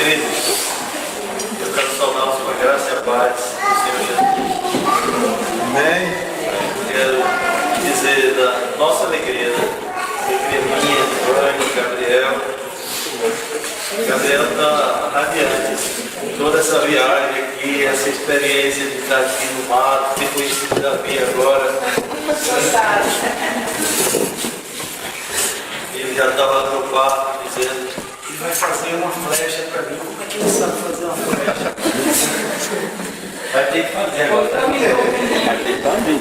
igreja, eu quero saudá-los com a graça e a paz do Senhor Jesus. Amém. Quero dizer da nossa alegria, alegria minha, do Anjo, Gabriel. Gabriel está radiante com toda essa viagem aqui, essa experiência de estar aqui no mato, ter conhecido Davi agora. Ele já estava no quarto dizendo que vai fazer uma flecha para mim. Como é que ele sabe fazer uma flecha? Vai ter que fazer agora. Vai ter também.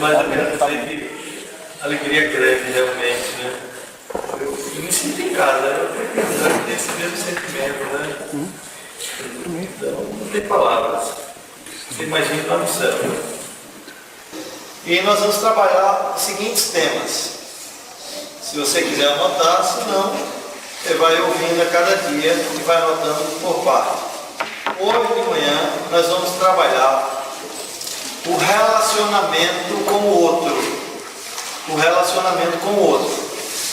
Mas eu quero dizer que a alegria cresce realmente, né? Eu me sinto em casa, eu tenho esse mesmo sentimento, né? Então, não tem palavras. Você imagina lá no céu. E nós vamos trabalhar os seguintes temas. Se você quiser anotar, se não, você vai ouvindo a cada dia e vai anotando por parte. Hoje de manhã nós vamos trabalhar o relacionamento com o outro. O relacionamento com o outro.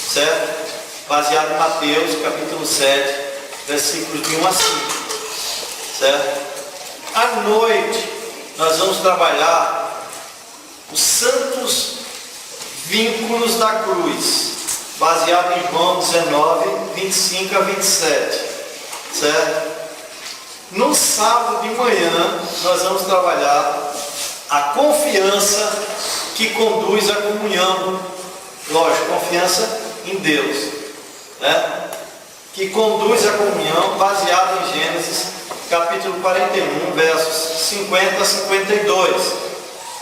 Certo? Baseado em Mateus, capítulo 7, versículos de 1 a 5. Certo? À noite, nós vamos trabalhar os santos vínculos da cruz, baseado em João 19, 25 a 27. Certo? No sábado de manhã, nós vamos trabalhar a confiança que conduz à comunhão. Lógico, confiança em Deus, né? Que conduz à comunhão, baseado em Gênesis, capítulo 41, versos 50 a 52.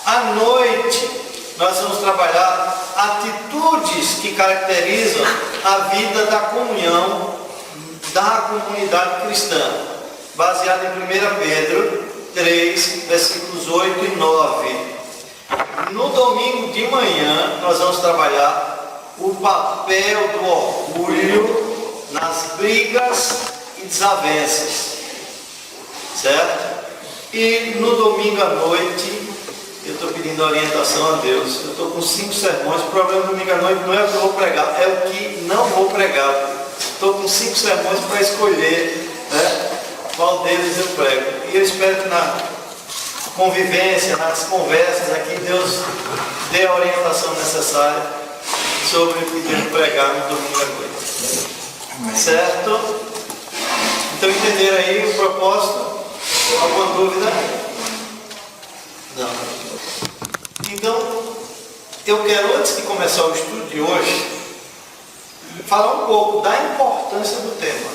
À noite, nós vamos trabalhar atitudes que caracterizam a vida da comunhão da comunidade cristã, baseado em 1 Pedro 3, versículos 8 e 9. No domingo de manhã, nós vamos trabalhar o papel do orgulho nas brigas e desavenças, certo? E no domingo à noite, eu estou pedindo orientação a Deus. Eu estou com 5 sermões. O problema do domingo à noite não é o que eu vou pregar, é o que não vou pregar. Estou com 5 sermões para escolher, né, qual deles eu prego. E eu espero que na convivência, nas conversas aqui, Deus dê a orientação necessária sobre o que devo pregar no domingo à noite. Certo? Então entenderam aí o propósito? Alguma dúvida? Não. Então, eu quero, antes de começar o estudo de hoje, falar um pouco da importância do tema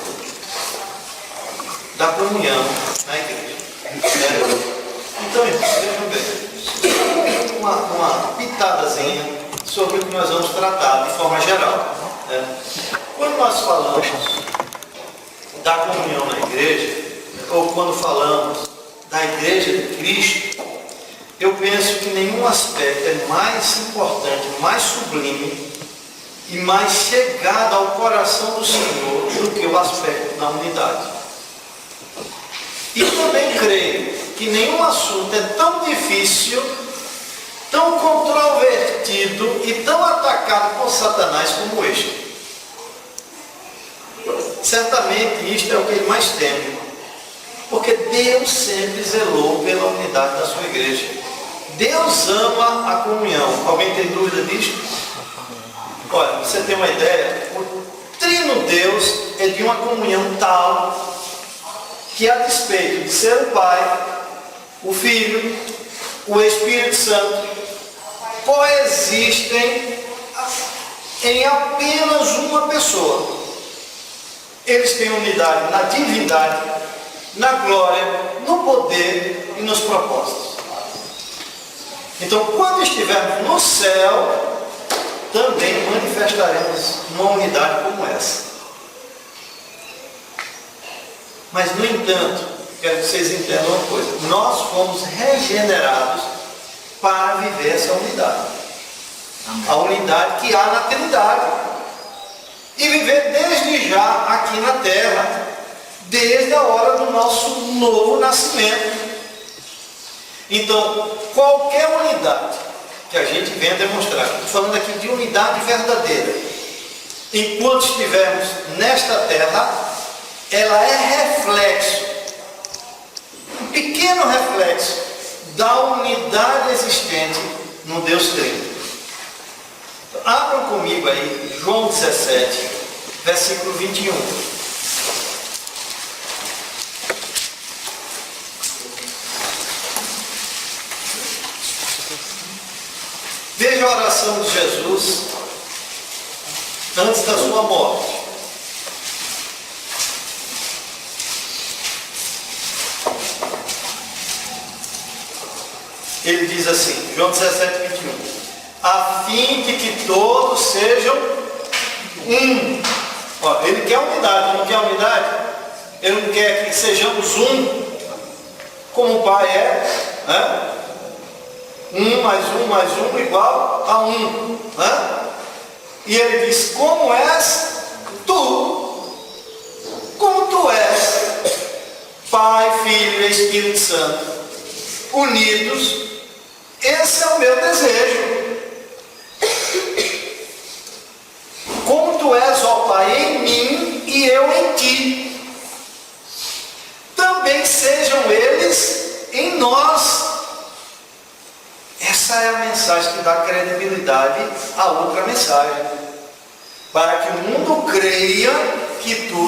da comunhão na igreja. Então, vejam bem, uma pitadazinha sobre o que nós vamos tratar de forma geral. Quando nós falamos da comunhão na igreja, ou quando falamos da igreja de Cristo, eu penso que nenhum aspecto é mais importante, mais sublime e mais chegado ao coração do Senhor do que o aspecto da unidade. E também creio que nenhum assunto é tão difícil, tão controvertido e tão atacado por Satanás como este. Certamente isto é o que ele mais teme, porque Deus sempre zelou pela unidade da sua igreja. Deus ama a comunhão. Alguém tem dúvida disto? Olha, você tem uma ideia? O Trino Deus é de uma comunhão tal que, a despeito de ser o Pai, o Filho, o Espírito Santo, coexistem em apenas uma pessoa. Eles têm unidade na divindade, na glória, no poder e nos propósitos. Então, quando estivermos no céu, também manifestaremos uma unidade como essa. Mas, no entanto, quero que vocês entendam uma coisa: nós fomos regenerados para viver essa unidade. A unidade que há na Trindade. E viver desde já aqui na terra, desde a hora do nosso novo nascimento. Então, qualquer unidade que a gente venha demonstrar, estou falando aqui de unidade verdadeira, enquanto estivermos nesta terra, ela é reflexo, um pequeno reflexo da unidade existente no Deus Trino. Abram comigo aí, João 17, versículo 21. Veja a oração de Jesus antes da sua morte. Ele diz assim, João 17, 21, a fim de que todos sejam um. Ó, ele quer unidade, não quer unidade? Ele não quer que sejamos um, como o Pai é, né? Um mais um igual a um, né? E ele diz, como és tu, como tu és, Pai, Filho e Espírito Santo, unidos, esse é o meu desejo. Como tu és, ó Pai, em mim e eu em ti, também sejam eles em nós. Essa é a mensagem que dá credibilidade à outra mensagem, para que o mundo creia que tu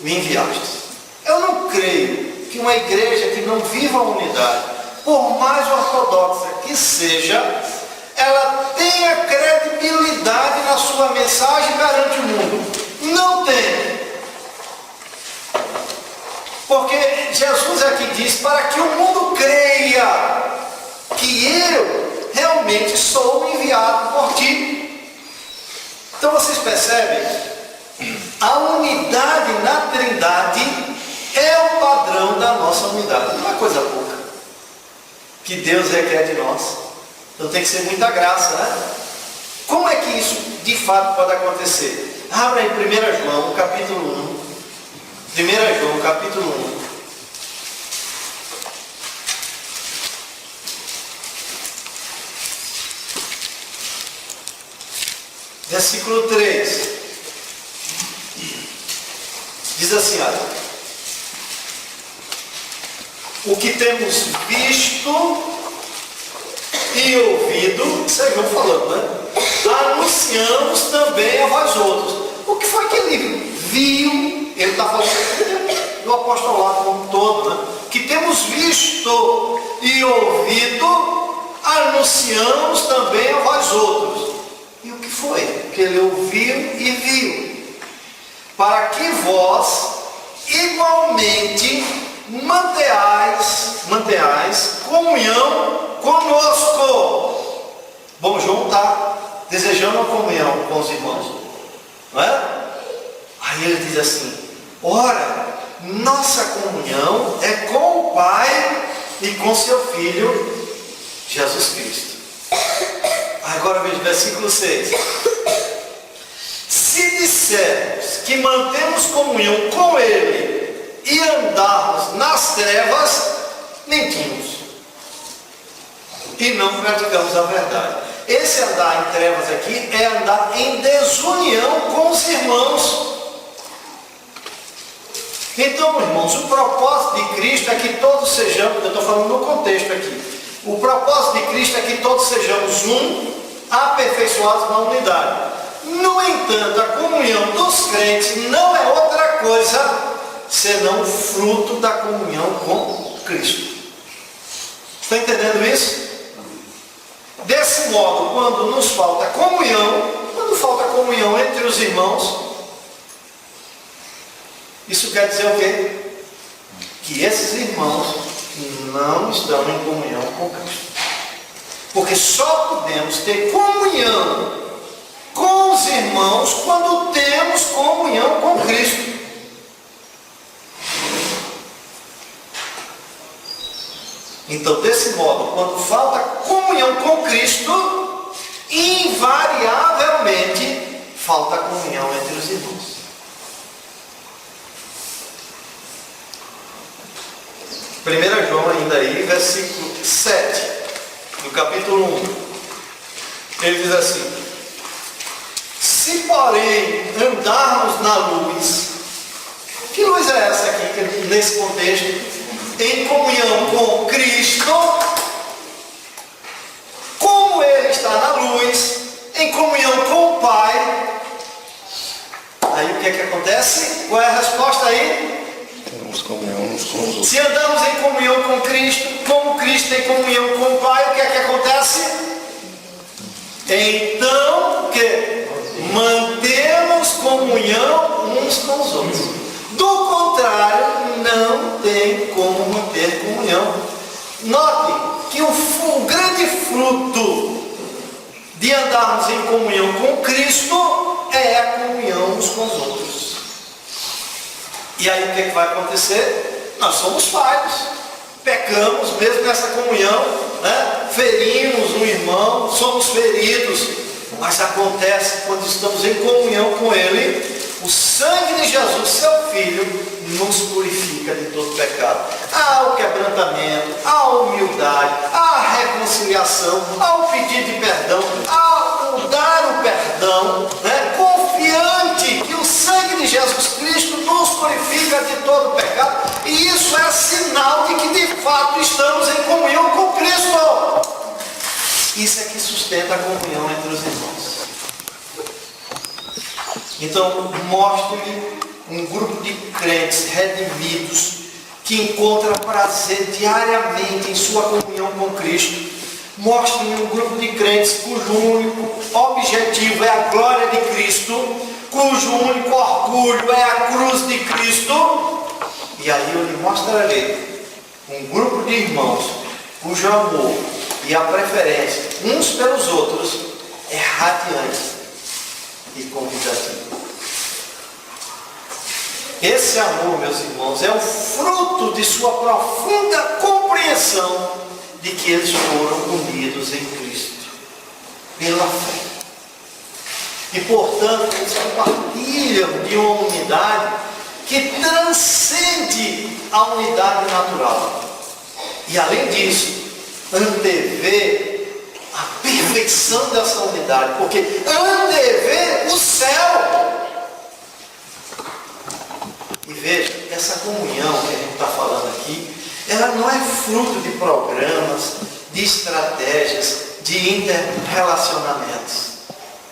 me enviaste. Eu não creio que uma igreja que não viva a unidade, por mais ortodoxa que seja, ela tenha credibilidade na sua mensagem perante o mundo. Não tem. Porque Jesus aqui diz para que o mundo creia que eu realmente sou enviado por ti. Então vocês percebem? A unidade na Trindade é o padrão da nossa unidade. Não é coisa pouca que Deus requer de nós. Então tem que ser muita graça, né? Como é que isso de fato pode acontecer? Abra aí 1 João, capítulo 1. 1 João, capítulo 1. Versículo 3. Diz assim, olha. O que temos visto e ouvido, vocês vão falando, né? Anunciamos também a vós outros. O que foi que ele viu? Ele está falando do apostolado como um todo, né? Que temos visto e ouvido, anunciamos também a vós outros. E o que foi que ele ouviu e viu? Para que vós igualmente mantenhais comunhão conosco. Bom, João está desejando a comunhão com os irmãos, não é? Aí ele diz assim, ora, nossa comunhão é com o Pai e com seu Filho Jesus Cristo. Agora veja o versículo 6. Se dissermos que mantemos comunhão com Ele e andarmos nas trevas, mentimos e não praticamos a verdade. Esse andar em trevas aqui é andar em desunião com os irmãos. Então, irmãos, o propósito de Cristo é que todos sejamos, eu estou falando no contexto aqui, o propósito de Cristo é que todos sejamos um, aperfeiçoados na unidade. No entanto, a comunhão dos crentes não é outra coisa senão fruto da comunhão com Cristo. Está entendendo isso? Desse modo, quando nos falta comunhão, quando falta comunhão entre os irmãos, isso quer dizer o quê? Que esses irmãos não estão em comunhão com Cristo. Porque só podemos ter comunhão com os irmãos quando temos comunhão com Cristo. Então, desse modo, quando falta comunhão com Cristo, invariavelmente falta comunhão entre os irmãos. Primeira João ainda aí, versículo 7, do capítulo 1. Ele diz assim, Se, porém, andarmos na luz, que luz é essa aqui, nesse contexto? Em comunhão com Cristo, como Ele está na luz, em comunhão com o Pai. Aí o que é que acontece? Qual é a resposta aí? Temos comunhão uns com os outros. Se andamos em comunhão com Cristo, como Cristo tem comunhão com o Pai, o que é que acontece? Então, que mantemos comunhão uns com os outros. Do contrário, não tem como manter comunhão. Notem que o grande fruto de andarmos em comunhão com Cristo é a comunhão uns com os outros. E aí o que é que vai acontecer? Nós somos falhos, pecamos mesmo nessa comunhão, né? Ferimos um irmão, somos feridos, mas acontece quando estamos em comunhão com Ele, o sangue de Jesus, seu Filho, nos purifica de todo pecado. Há o quebrantamento, há a humildade, há a reconciliação, há o pedido de perdão, há o dar o perdão, né? Confiante que o sangue de Jesus Cristo nos purifica de todo pecado, e isso é sinal de que de fato estamos em comunhão com Cristo. Isso é que sustenta a comunhão entre os irmãos. Então, mostre-me um grupo de crentes redimidos que encontra prazer diariamente em sua comunhão com Cristo. Mostre-me um grupo de crentes cujo único objetivo é a glória de Cristo, cujo único orgulho é a cruz de Cristo. E aí eu lhe mostrarei um grupo de irmãos cujo amor e a preferência uns pelos outros é radiante e convidativo. Esse amor, meus irmãos, é o fruto de sua profunda compreensão de que eles foram unidos em Cristo pela fé. E, portanto, eles compartilham de uma unidade que transcende a unidade natural. E, além disso, antevê a perfeição dessa unidade, porque antevê o céu. E veja, essa comunhão que a gente está falando aqui, ela não é fruto de programas, de estratégias, de interrelacionamentos,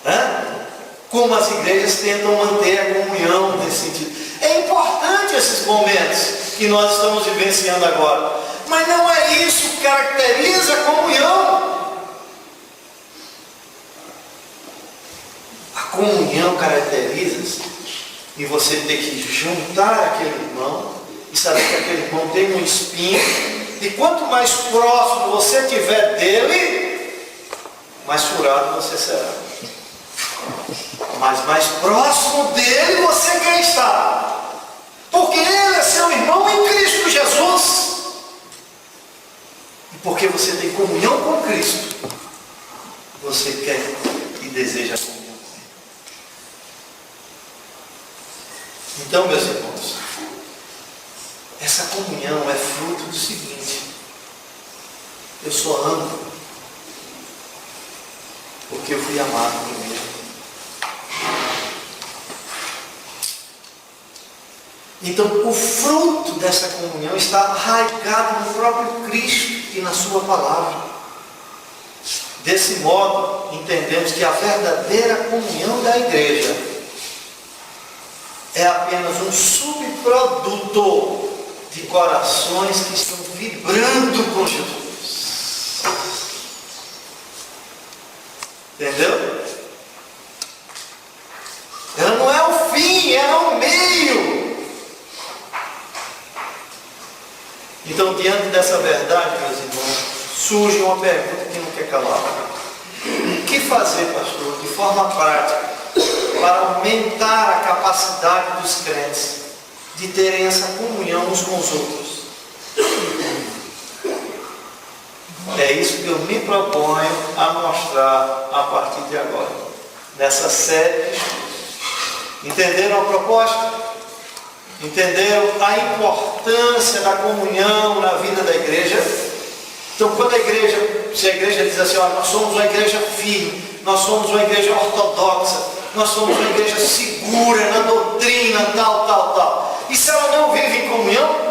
né? Como as igrejas tentam manter a comunhão nesse sentido. É importante esses momentos que nós estamos vivenciando agora, mas não é isso que caracteriza a comunhão. A comunhão caracteriza-se e você ter que juntar aquele irmão e saber que aquele irmão tem um espinho, e quanto mais próximo você estiver dele, mais furado você será. Mas mais próximo dele você quer estar, porque ele é seu irmão em Cristo Jesus, e porque você tem comunhão com Cristo, você quer e deseja comunhão. Então, meus irmãos, essa comunhão é fruto do seguinte: eu só amo porque eu fui amado primeiro. Então, o fruto dessa comunhão está arraigado no próprio Cristo e na sua palavra. Desse modo, entendemos que a verdadeira comunhão da igreja é apenas um subproduto de corações que estão vibrando com Jesus. Entendeu? Ela não é o fim, ela é o meio. Então, diante dessa verdade, meus irmãos, surge uma pergunta que não quer calar. O que fazer, pastor, de forma prática, para aumentar a capacidade dos crentes de terem essa comunhão uns com os outros? É isso que eu me proponho a mostrar a partir de agora, nessa série de estudos. Entenderam a proposta? Entenderam a importância da comunhão na vida da igreja? Então, quando se a igreja diz assim, nós somos uma igreja firme, nós somos uma igreja ortodoxa, nós somos uma igreja segura na doutrina, tal. E se ela não vive em comunhão,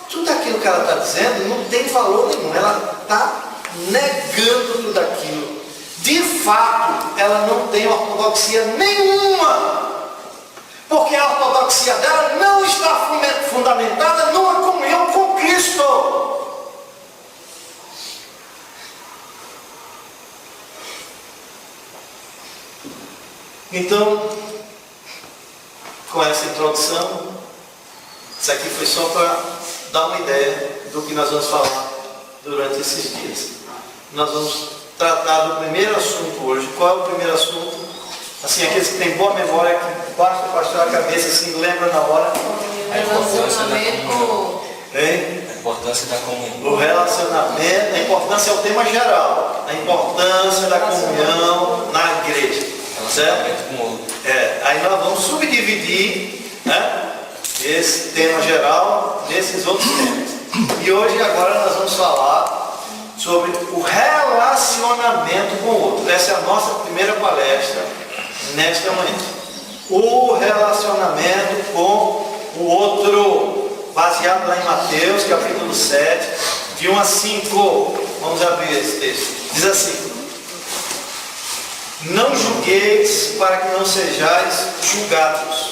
tudo aquilo que ela está dizendo não tem valor nenhum. Ela está negando tudo aquilo. De fato, ela não tem ortodoxia nenhuma. Porque a ortodoxia dela não está fundamentada numa comunhão com Cristo. Então, com essa introdução, isso aqui foi só para dar uma ideia do que nós vamos falar durante esses dias. Nós vamos tratar do primeiro assunto hoje. Qual é o primeiro assunto? Assim, aqueles que têm boa memória, que basta baixar a cabeça assim, lembra na hora. A importância da comunhão. O relacionamento, a importância é o tema geral. A importância da comunhão na igreja. Certo? Com o outro. Aí nós vamos subdividir, né, esse tema geral nesses outros temas. E hoje, agora, nós vamos falar sobre o relacionamento com o outro. Essa é a nossa primeira palestra nesta manhã. O relacionamento com o outro, baseado lá em Mateus, capítulo 7, de 1 a 5. Vamos abrir esse texto. Diz assim: não julgueis para que não sejais julgados,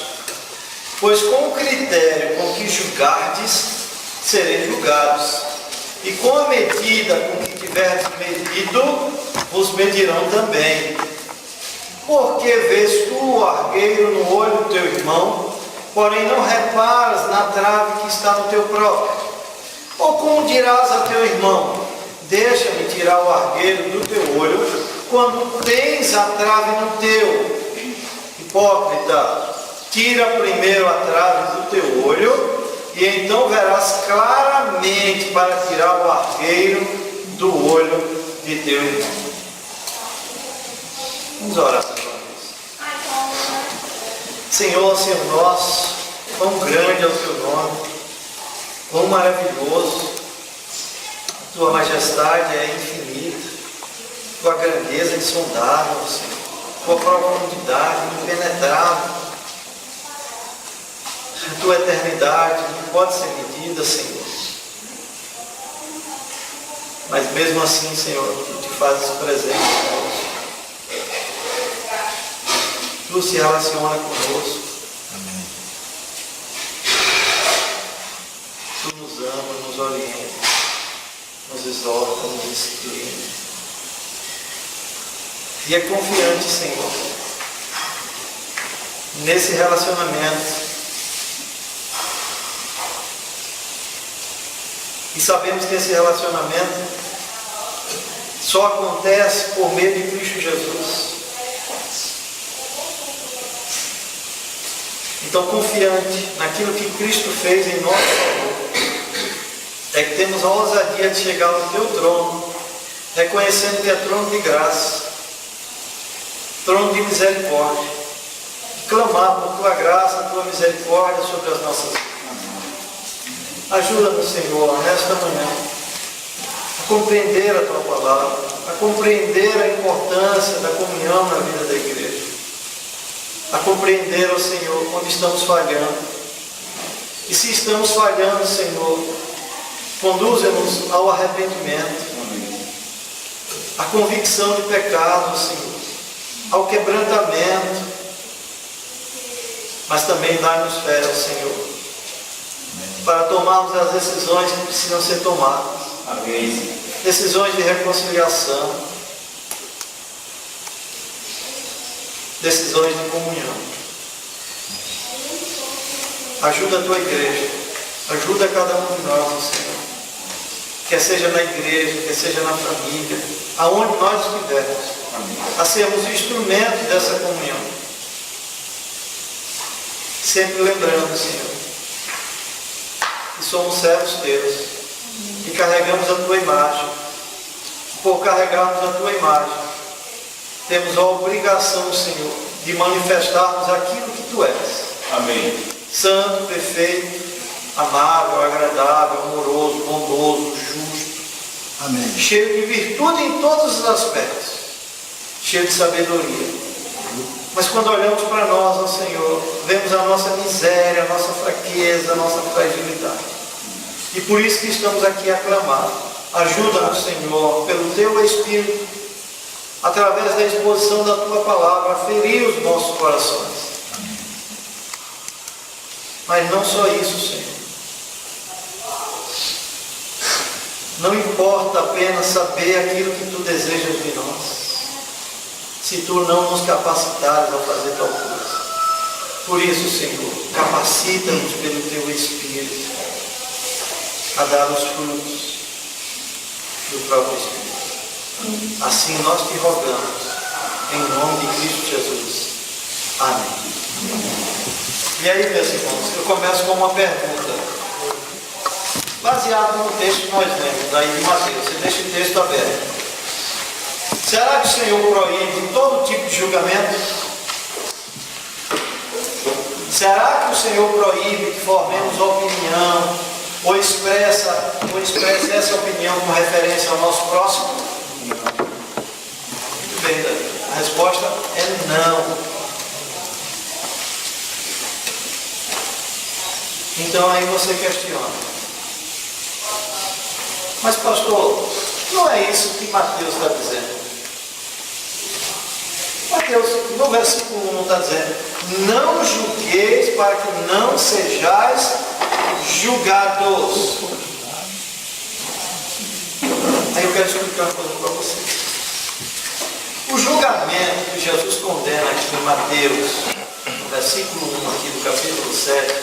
pois com o critério com que julgardes, sereis julgados, e com a medida com que tiverdes medido, vos medirão também. Porque vês tu o argueiro no olho do teu irmão, porém não reparas na trave que está no teu próprio? Ou como dirás a teu irmão: deixa-me tirar o argueiro do teu olho, quando tens a trave no teu? Hipócrita, tira primeiro a trave do teu olho, e então verás claramente para tirar o argueiro do olho de teu irmão. Vamos orar, Senhor. Senhor nosso, quão grande é o teu nome, quão maravilhoso, a tua majestade é infinita, tua grandeza é insondável, Senhor, tua profundidade impenetrável, a tua eternidade não pode ser medida, Senhor. Mas mesmo assim, Senhor, tu te fazes presente conosco. Tu se relaciona conosco. Amém. Tu nos ama, nos orienta, nos exorta, nos disciplina. E é confiante, Senhor, nesse relacionamento. E sabemos que esse relacionamento só acontece por meio de Cristo Jesus. Então, confiante naquilo que Cristo fez em nosso favor, é que temos a ousadia de chegar no teu trono, reconhecendo que é trono de graça, trono de misericórdia, e clamar por tua graça, tua misericórdia sobre as nossas vidas. Ajuda-nos, Senhor, nesta manhã, a compreender a tua palavra, a compreender a importância da comunhão na vida da igreja, a compreender, ó Senhor, quando estamos falhando. E se estamos falhando, Senhor, conduza-nos ao arrependimento, à convicção de pecado, Senhor, ao quebrantamento, mas também dá-nos fé, ó Senhor, para tomarmos as decisões que precisam ser tomadas. Amém. Decisões de reconciliação, decisões de comunhão. Ajuda a tua igreja, ajuda cada um de nós, Senhor, quer seja na igreja, quer seja na família, aonde nós estivermos, a sermos instrumentos dessa comunhão. Sempre lembrando, Senhor, que somos servos teus e carregamos a tua imagem. Por carregarmos a tua imagem, temos a obrigação, Senhor, de manifestarmos aquilo que tu és. Amém. Santo, perfeito, amável, agradável, amoroso, bondoso, justo. Amém. Cheio de virtude em todos os aspectos, cheio de sabedoria, Mas quando olhamos para nós, ó Senhor, vemos a nossa miséria, a nossa fraqueza, a nossa fragilidade. E por isso que estamos aqui a clamar. Ajuda-nos, Senhor, pelo Teu Espírito, através da exposição da Tua Palavra, a ferir os nossos corações. Mas não só isso, Senhor. Não importa apenas saber aquilo que Tu desejas de nós, se Tu não nos capacitares a fazer tal coisa. Por isso, Senhor, capacita-nos pelo Teu Espírito a dar os frutos do próprio Espírito. Assim nós te rogamos, em nome de Cristo Jesus. Amém. E aí, meus irmãos, eu começo com uma pergunta, baseado no texto que nós lemos aí de Mateus. Você deixa o texto aberto. Será que o Senhor proíbe todo tipo de julgamento? Será que o Senhor proíbe que formemos opinião ou expresse essa opinião com referência ao nosso próximo? Muito bem, Davi. A resposta é não. Então aí você questiona. Mas pastor, não é isso que Mateus está dizendo. Mateus, no versículo 1 está dizendo: não julgueis para que não sejais julgados. Aí eu quero explicar uma coisa para vocês. O julgamento que Jesus condena aqui em Mateus, no versículo 1 aqui do capítulo 7,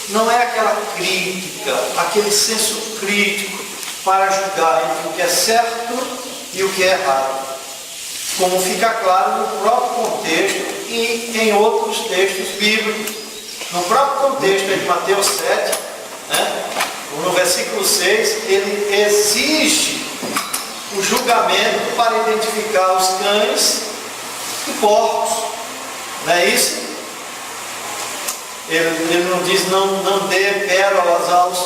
não é aquela crítica, aquele senso crítico para julgar entre o que é certo e o que é errado, como fica claro no próprio contexto e em outros textos bíblicos. No próprio contexto de Mateus 7, no versículo 6, ele exige o julgamento para identificar os cães e porcos. Não é isso? Ele não diz não dê pérolas aos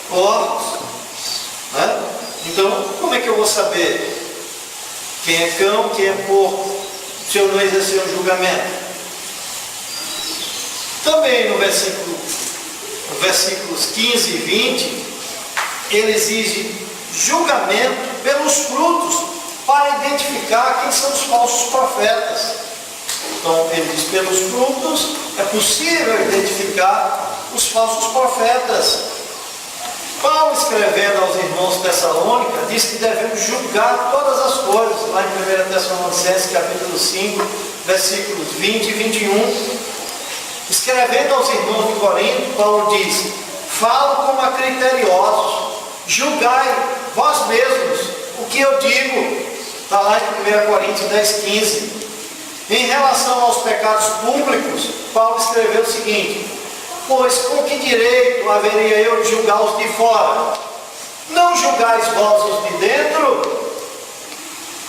porcos. Então, como é que eu vou saber quem é cão, quem é porco, se eu não exercer um julgamento? Também no versículos 15 e 20, ele exige julgamento pelos frutos para identificar quem são os falsos profetas. Então, ele diz: pelos frutos é possível identificar os falsos profetas. Paulo, escrevendo aos irmãos Tessalônica, diz que devemos julgar todas as coisas, lá em 1 Tessalonicenses capítulo 5, versículos 20 e 21. Escrevendo aos irmãos de Corinto, Paulo diz: falo como a criteriosos, julgai vós mesmos o que eu digo. Está lá em 1 Coríntios 10, 15. Em relação aos pecados públicos, Paulo escreveu o seguinte: pois com que direito haveria eu de julgar os de fora? Não julgais vós os de dentro?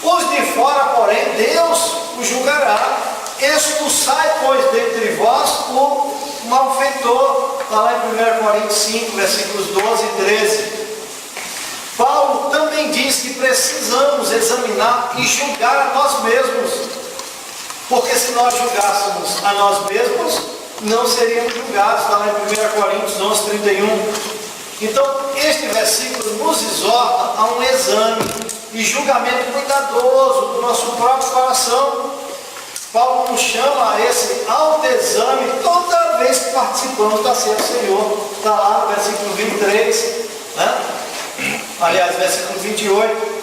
Os de fora, porém, Deus os julgará. Expulsai, pois, dentre vós o malfeitor. Está lá em 1 Coríntios 5, versículos 12 e 13. Paulo também diz que precisamos examinar e julgar a nós mesmos, porque se nós julgássemos a nós mesmos, não seríamos julgados. Está lá em 1 Coríntios 11, 31. Então, este versículo nos exorta a um exame e julgamento cuidadoso do nosso próprio coração. Paulo nos chama a esse autoexame toda vez que participamos da ceia do Senhor. Está lá no versículo 23, aliás, versículo 28.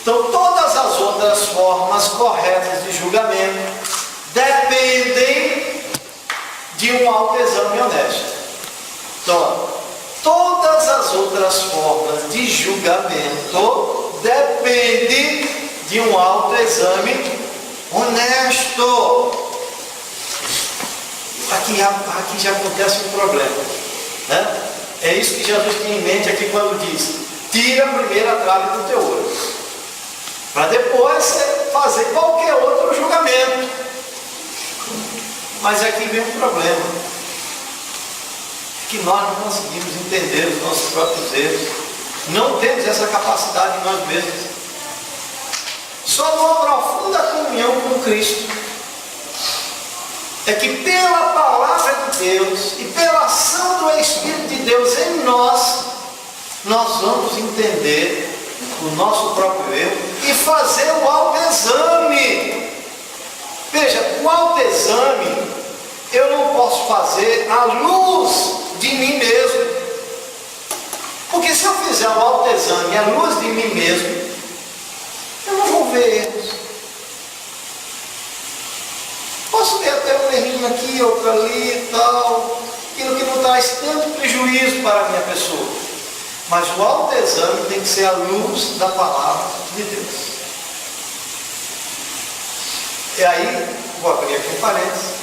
Então, todas as outras formas corretas de julgamento dependem de um autoexame honesto. Então, todas as outras formas de julgamento dependem de um autoexame honesto. Aqui já acontece um problema, É isso que Jesus tem em mente aqui quando diz: tira a primeira trave do teu olho, para depois você fazer qualquer outro julgamento. Mas aqui vem um problema, que nós não conseguimos entender os nossos próprios erros, não temos essa capacidade em nós mesmos. Só numa profunda comunhão com Cristo é que pela palavra de Deus e pela ação do Espírito de Deus em nós vamos entender o nosso próprio erro e fazer o autoexame. Veja, o autoexame eu não posso fazer à luz de mim mesmo. Porque se eu fizer o autoexame à luz de mim mesmo, eu não vou ver erros. Posso ver até um errinho aqui, outro ali e tal, aquilo que não traz tanto prejuízo para a minha pessoa. Mas o autoexame tem que ser à luz da palavra de Deus. E aí, vou abrir aqui um parênteses.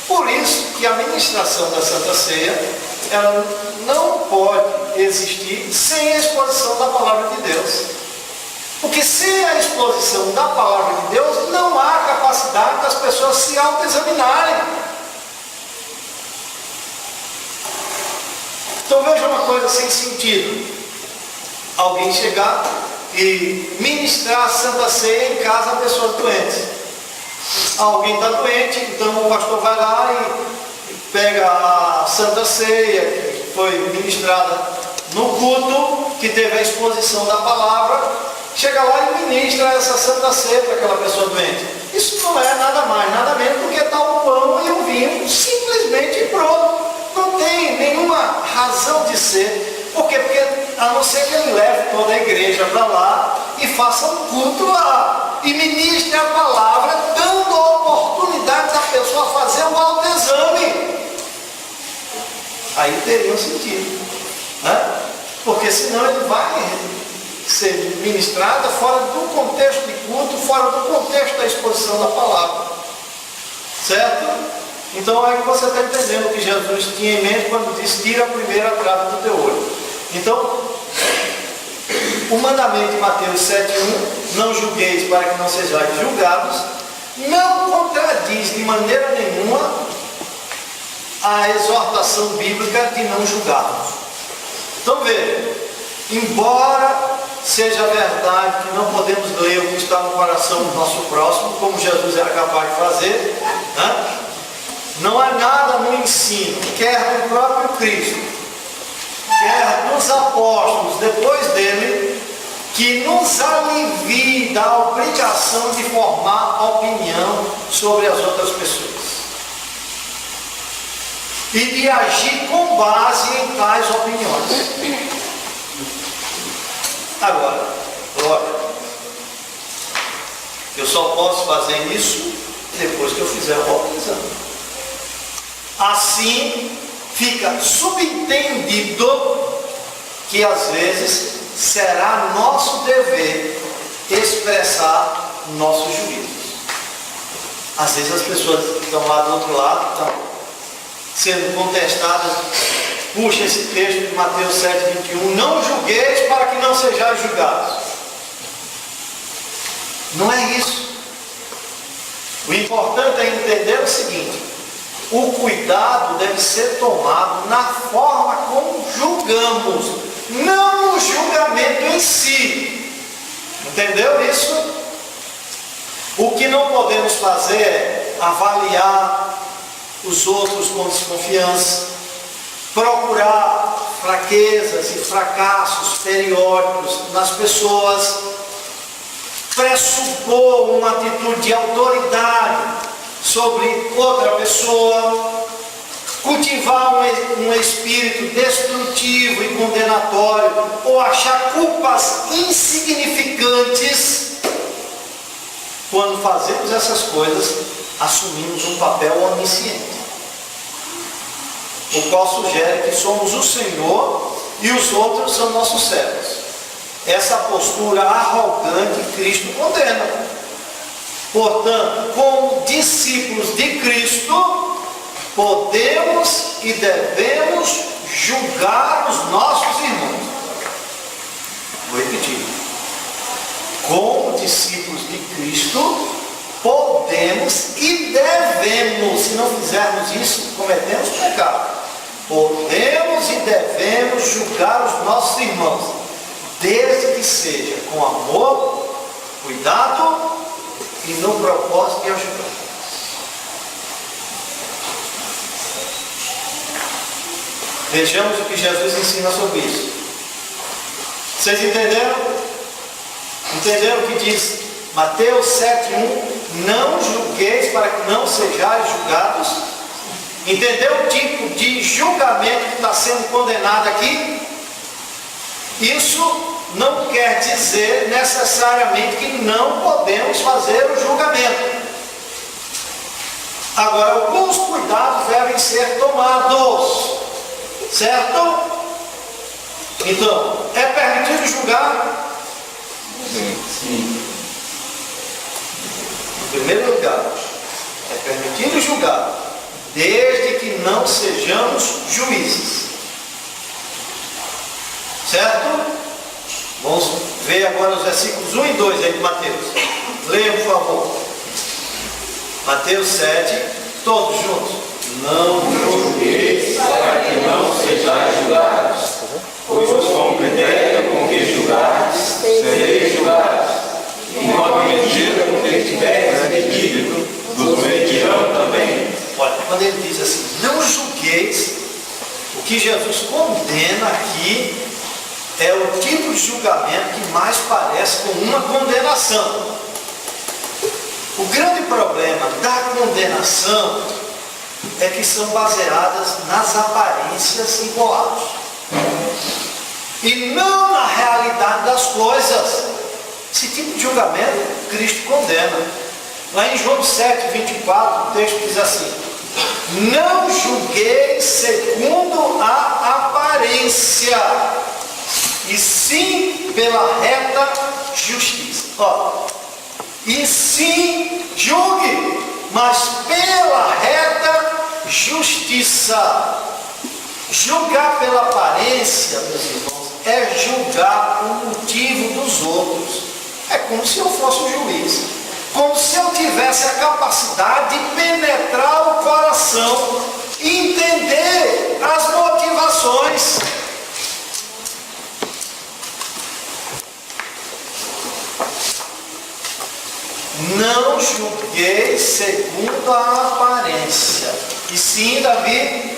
Por isso que a ministração da Santa Ceia, ela não pode existir sem a exposição da palavra de Deus. Porque sem a exposição da palavra de Deus, não há capacidade das pessoas se autoexaminarem. Então veja uma coisa sem sentido. Alguém chegar e ministrar a Santa Ceia em casa a pessoas doentes. Alguém está doente, então o pastor vai lá e pega a Santa Ceia, que foi ministrada no culto, que teve a exposição da palavra, chega lá e ministra essa Santa Ceia para aquela pessoa doente. Isso não é nada mais, nada menos do que está o pão e o vinho simplesmente pronto. Não tem nenhuma razão de ser. Por quê? Porque a não ser que ele leve toda a igreja para lá e faça um culto lá e ministre a palavra, dando a oportunidade da pessoa fazer o autoexame. Aí teria um sentido, né? Porque senão ele vai ser ministrada fora do contexto de culto, fora do contexto da exposição da palavra, certo? Então é que você está entendendo o que Jesus tinha em mente quando disse: tira a primeira trave do teu olho. Então, o mandamento de Mateus 7,1, não julgueis para que não sejais julgados, não contradiz de maneira nenhuma a exortação bíblica de não julgarmos. Então veja, embora seja verdade que não podemos ler o que está no coração do nosso próximo, como Jesus era capaz de fazer, né? Não há nada no ensino, quer do próprio Cristo, quer dos apóstolos depois dele, que nos alivie da obrigação de formar opinião sobre as outras pessoas e de agir com base em tais opiniões. Agora, olha, eu só posso fazer isso depois que eu fizer o autoexame. Assim, fica subentendido que às vezes será nosso dever expressar nossos juízos. Às vezes as pessoas que estão lá do outro lado estão sendo contestadas. Puxa esse texto de Mateus 7,21, não julgueis para que não sejais julgados. Não é isso. O importante é entender o seguinte: o cuidado deve ser tomado na forma como julgamos, não no julgamento em si. Entendeu isso? O que não podemos fazer é avaliar os outros com desconfiança, procurar fraquezas e fracassos periódicos nas pessoas, pressupor uma atitude de autoridade sobre outra pessoa, cultivar um espírito destrutivo e condenatório, ou achar culpas insignificantes. Quando fazemos essas coisas, assumimos um papel onisciente, o qual sugere que somos o Senhor e os outros são nossos servos. Essa postura arrogante Cristo condena. Portanto, como discípulos de Cristo, podemos e devemos julgar os nossos irmãos. Vou repetir. Como discípulos de Cristo, podemos e devemos, se não fizermos isso, cometemos pecado. Podemos e devemos julgar os nossos irmãos, desde que seja com amor, cuidado e no propósito de ajudar. Vejamos o que Jesus ensina sobre isso. Vocês entenderam? Entenderam o que diz Mateus 7,1? Não julgueis para que não sejais julgados. Entendeu o tipo de julgamento que está sendo condenado aqui? Isso não quer dizer necessariamente que não podemos fazer o julgamento. Agora, alguns cuidados devem ser tomados, certo? Então, é permitido julgar? Sim. Em primeiro lugar, é permitido julgar, desde que não sejamos juízes. Certo? Vamos ver agora os versículos 1 e 2 aí de Mateus. Leia, por favor. Mateus 7, todos juntos. Não julgueis para que não sejais julgados, pois com o critério com que julgares, sereis julgados. E com a medida com que tiveres medido, vos medirão também. Olha, quando ele diz assim, não julgueis, o que Jesus condena aqui é o tipo de julgamento que mais parece com uma condenação. O grande problema da condenação é que são baseadas nas aparências e boatos, e não na realidade das coisas. Esse tipo de julgamento Cristo condena. Lá em João 7, 24, o texto diz assim: não julgueis segundo a aparência, e sim pela reta justiça. E sim julgue, mas pela reta justiça. Julgar pela aparência, meus irmãos, é julgar o motivo dos outros. É como se eu fosse um juiz, como se eu tivesse a capacidade de penetrar o coração e entender as motivações. Não julgueis segundo a aparência, e sim, Davi,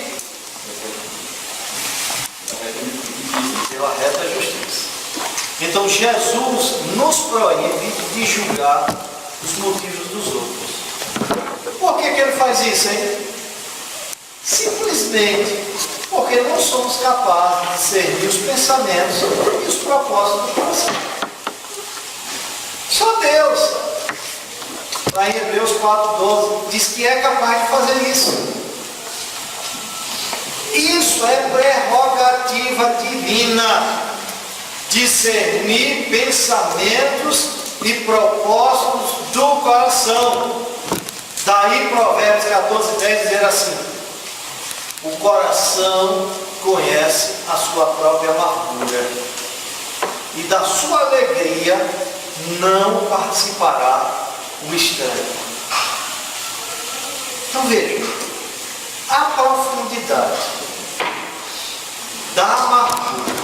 pela reta justiça. Então Jesus nos proíbe de julgar os motivos dos outros. Por que ele faz isso, hein? Simplesmente porque não somos capazes de discernir os pensamentos e os propósitos do coração. Só Deus. Lá em Hebreus 4,12 diz que é capaz de fazer isso. Isso é prerrogativa divina. Discernir pensamentos e propósitos do coração. Daí Provérbios 14:10 dizer assim: o coração conhece a sua própria amargura, e da sua alegria não participará o estranho. Então veja, a profundidade da amargura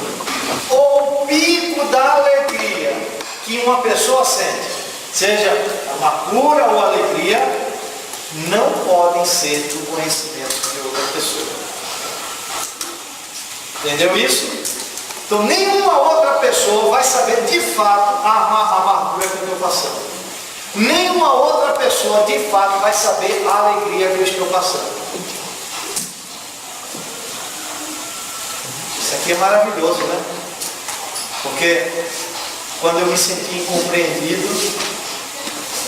ou o pico da alegria que uma pessoa sente, seja amargura ou alegria, não podem ser do conhecimento de outra pessoa. Entendeu isso? Então nenhuma outra pessoa vai saber de fato a amargura que eu estou passando. Nenhuma outra pessoa de fato vai saber a alegria que eu estou passando. Isso aqui é maravilhoso, né? Porque quando eu me senti incompreendido,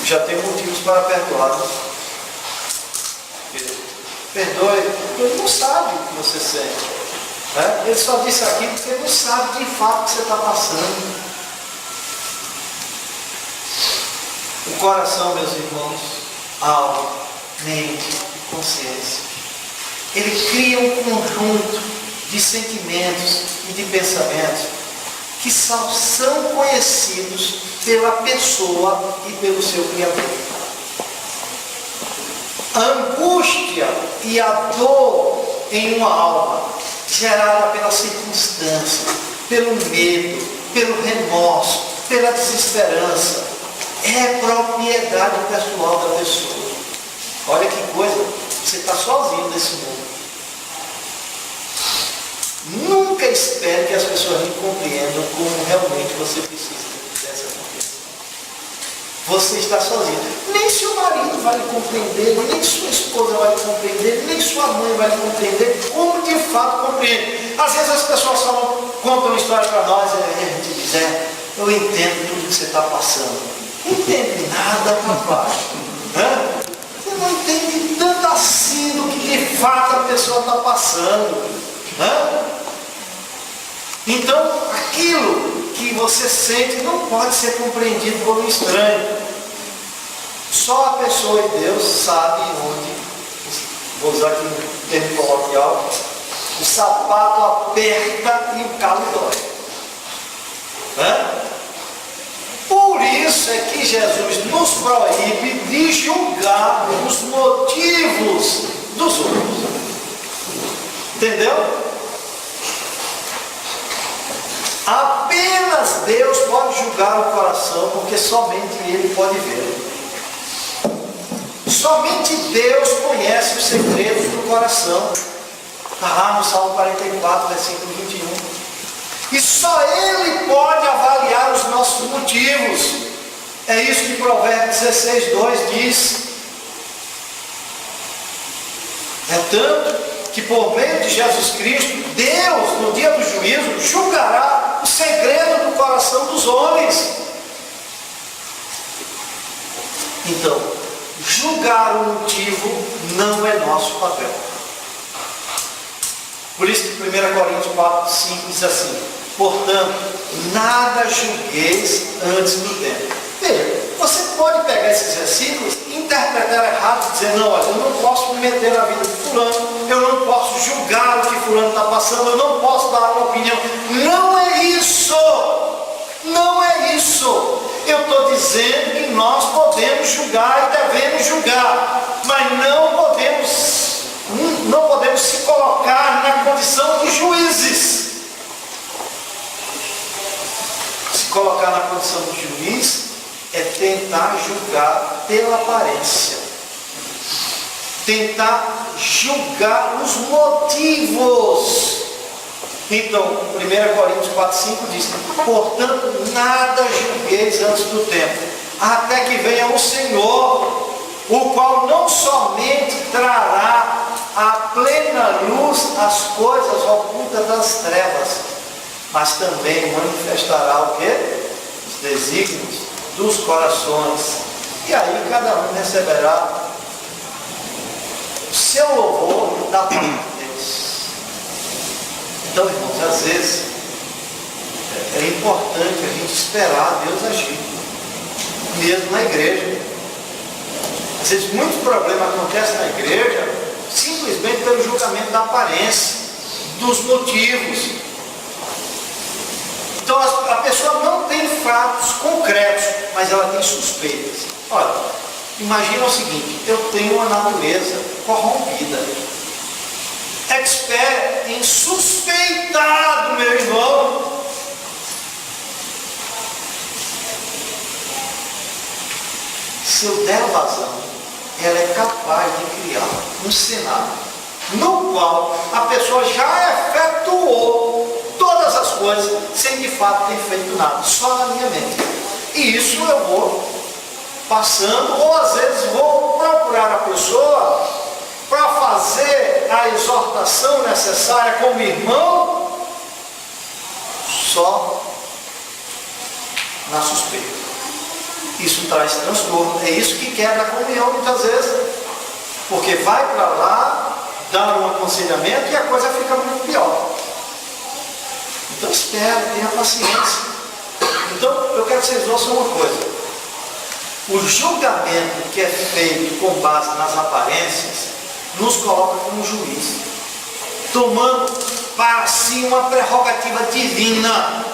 já tenho motivos para perdoar. Perdoe, porque ele não sabe o que você sente. Né? Ele só disse aqui porque ele não sabe de fato o que você está passando. O coração, meus irmãos, alma, mente e consciência, ele cria um conjunto de sentimentos e de pensamentos que são conhecidos pela pessoa e pelo seu Criador. A angústia e a dor em uma alma, gerada pela circunstância, pelo medo, pelo remorso, pela desesperança, é propriedade pessoal da pessoa. Olha que coisa, você está sozinho nesse mundo. pessoas me compreendam como realmente você precisa dessa compreensão. Você está sozinho. Nem seu marido vai lhe compreender, nem sua esposa vai lhe compreender, nem sua mãe vai lhe compreender, como de fato compreende. Às vezes as pessoas contam uma história para nós e a gente diz, eu entendo tudo que você está passando. Não entende nada, papai. Você não entende tanto assim do que de fato a pessoa está passando. Então, aquilo que você sente não pode ser compreendido por um estranho. Só a pessoa e Deus sabe onde, vou usar aqui um termo coloquial, o sapato aperta e o calo dói. Por isso é que Jesus nos proíbe de julgar os motivos dos outros. Entendeu? Apenas Deus pode julgar o coração, porque somente Ele pode vê-lo. Somente Deus conhece os segredos do coração. Está lá no Salmo 44, versículo 21. E só Ele pode avaliar os nossos motivos. É isso que Provérbios 16:2 diz. É tanto que por meio de Jesus Cristo, Deus, no dia do juízo, julgará o segredo do coração dos homens. Então, julgar o motivo não é nosso papel. Por isso que 1 Coríntios 4:5 diz assim: portanto, nada julgueis antes do tempo. Veja, você pode pegar esses versículos, interpretar errado e dizer, não, olha, eu não posso me meter na vida de fulano, eu não posso julgar o que fulano está passando, eu não posso dar uma opinião. Não é isso! Não é isso! Eu estou dizendo que nós podemos julgar e devemos julgar, mas não podemos se colocar na condição de juízes. Se colocar na condição de juiz é tentar julgar pela aparência, tentar julgar os motivos. Então, 1 Coríntios 4:5 diz: portanto, nada julgueis antes do tempo, até que venha o Senhor, o qual não somente trará à plena luz as coisas ocultas das trevas, mas também manifestará o quê? Os desígnios dos corações. E aí cada um receberá o seu louvor da parte de Deus. Então, irmãos, às vezes é importante a gente esperar Deus agir, mesmo na igreja. Às vezes muitos problemas acontecem na igreja simplesmente pelo julgamento da aparência, dos motivos. Então a pessoa não tem fatos concretos, mas ela tem suspeitas. Olha, imagina o seguinte: eu tenho uma natureza corrompida, expert em suspeitar do meu irmão. Se eu der vazão, ela é capaz de criar um cenário no qual a pessoa já efetuou todas as coisas sem de fato ter feito nada, só na minha mente. E isso eu vou passando, ou às vezes vou procurar a pessoa para fazer a exortação necessária como irmão, só na suspeita. Isso traz transtorno, é isso que quebra a comunhão muitas vezes, porque vai para lá, dar um aconselhamento e a coisa fica muito pior. Então espera, tenha paciência. Então eu quero que vocês ouçam uma coisa: o julgamento que é feito com base nas aparências nos coloca como juiz, tomando para si uma prerrogativa divina.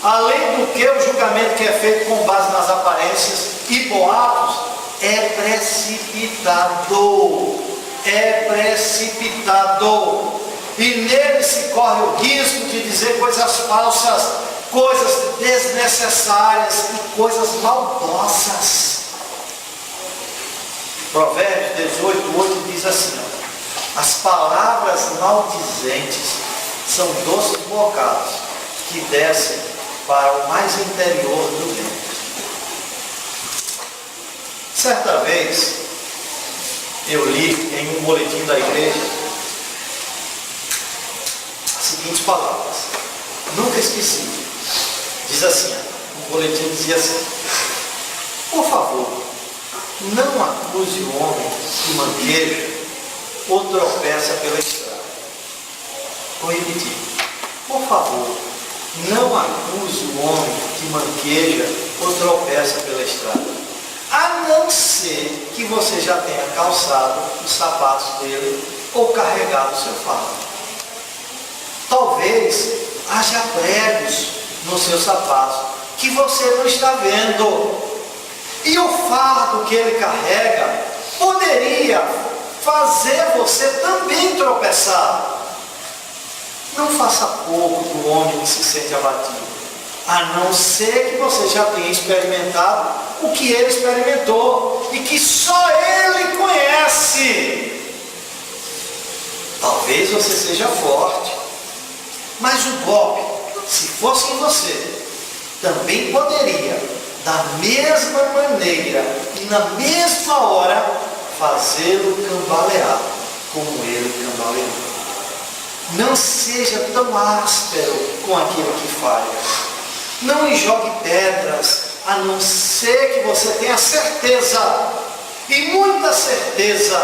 Além do que, o julgamento que é feito com base nas aparências e boatos é precipitado. É precipitado. E nele se corre o risco de dizer coisas falsas, coisas desnecessárias e coisas maldosas. Provérbios 18:8 diz assim: as palavras maldizentes são doces bocados que descem para o mais interior do ventre. Certa vez, eu li em um boletim da igreja as seguintes palavras. Nunca esqueci. Diz assim, o boletim dizia assim: por favor, não acuse o homem que manqueja ou tropeça pela estrada. Vou repetir. Por favor, não acuse o homem que manqueja ou tropeça pela estrada. A não ser que você já tenha calçado os sapatos dele ou carregado o seu fardo. Talvez haja pregos no seu sapato que você não está vendo. E o fardo que ele carrega poderia fazer você também tropeçar. Não faça pouco do homem que se sente abatido, a não ser que você já tenha experimentado o que ele experimentou e que só ele conhece. Talvez você seja forte, mas o golpe, se fosse em você, também poderia, da mesma maneira e na mesma hora, fazê-lo cambalear como ele cambaleou. Não seja tão áspero com aquilo que falha. Não lhe jogue pedras, a não ser que você tenha certeza, e muita certeza,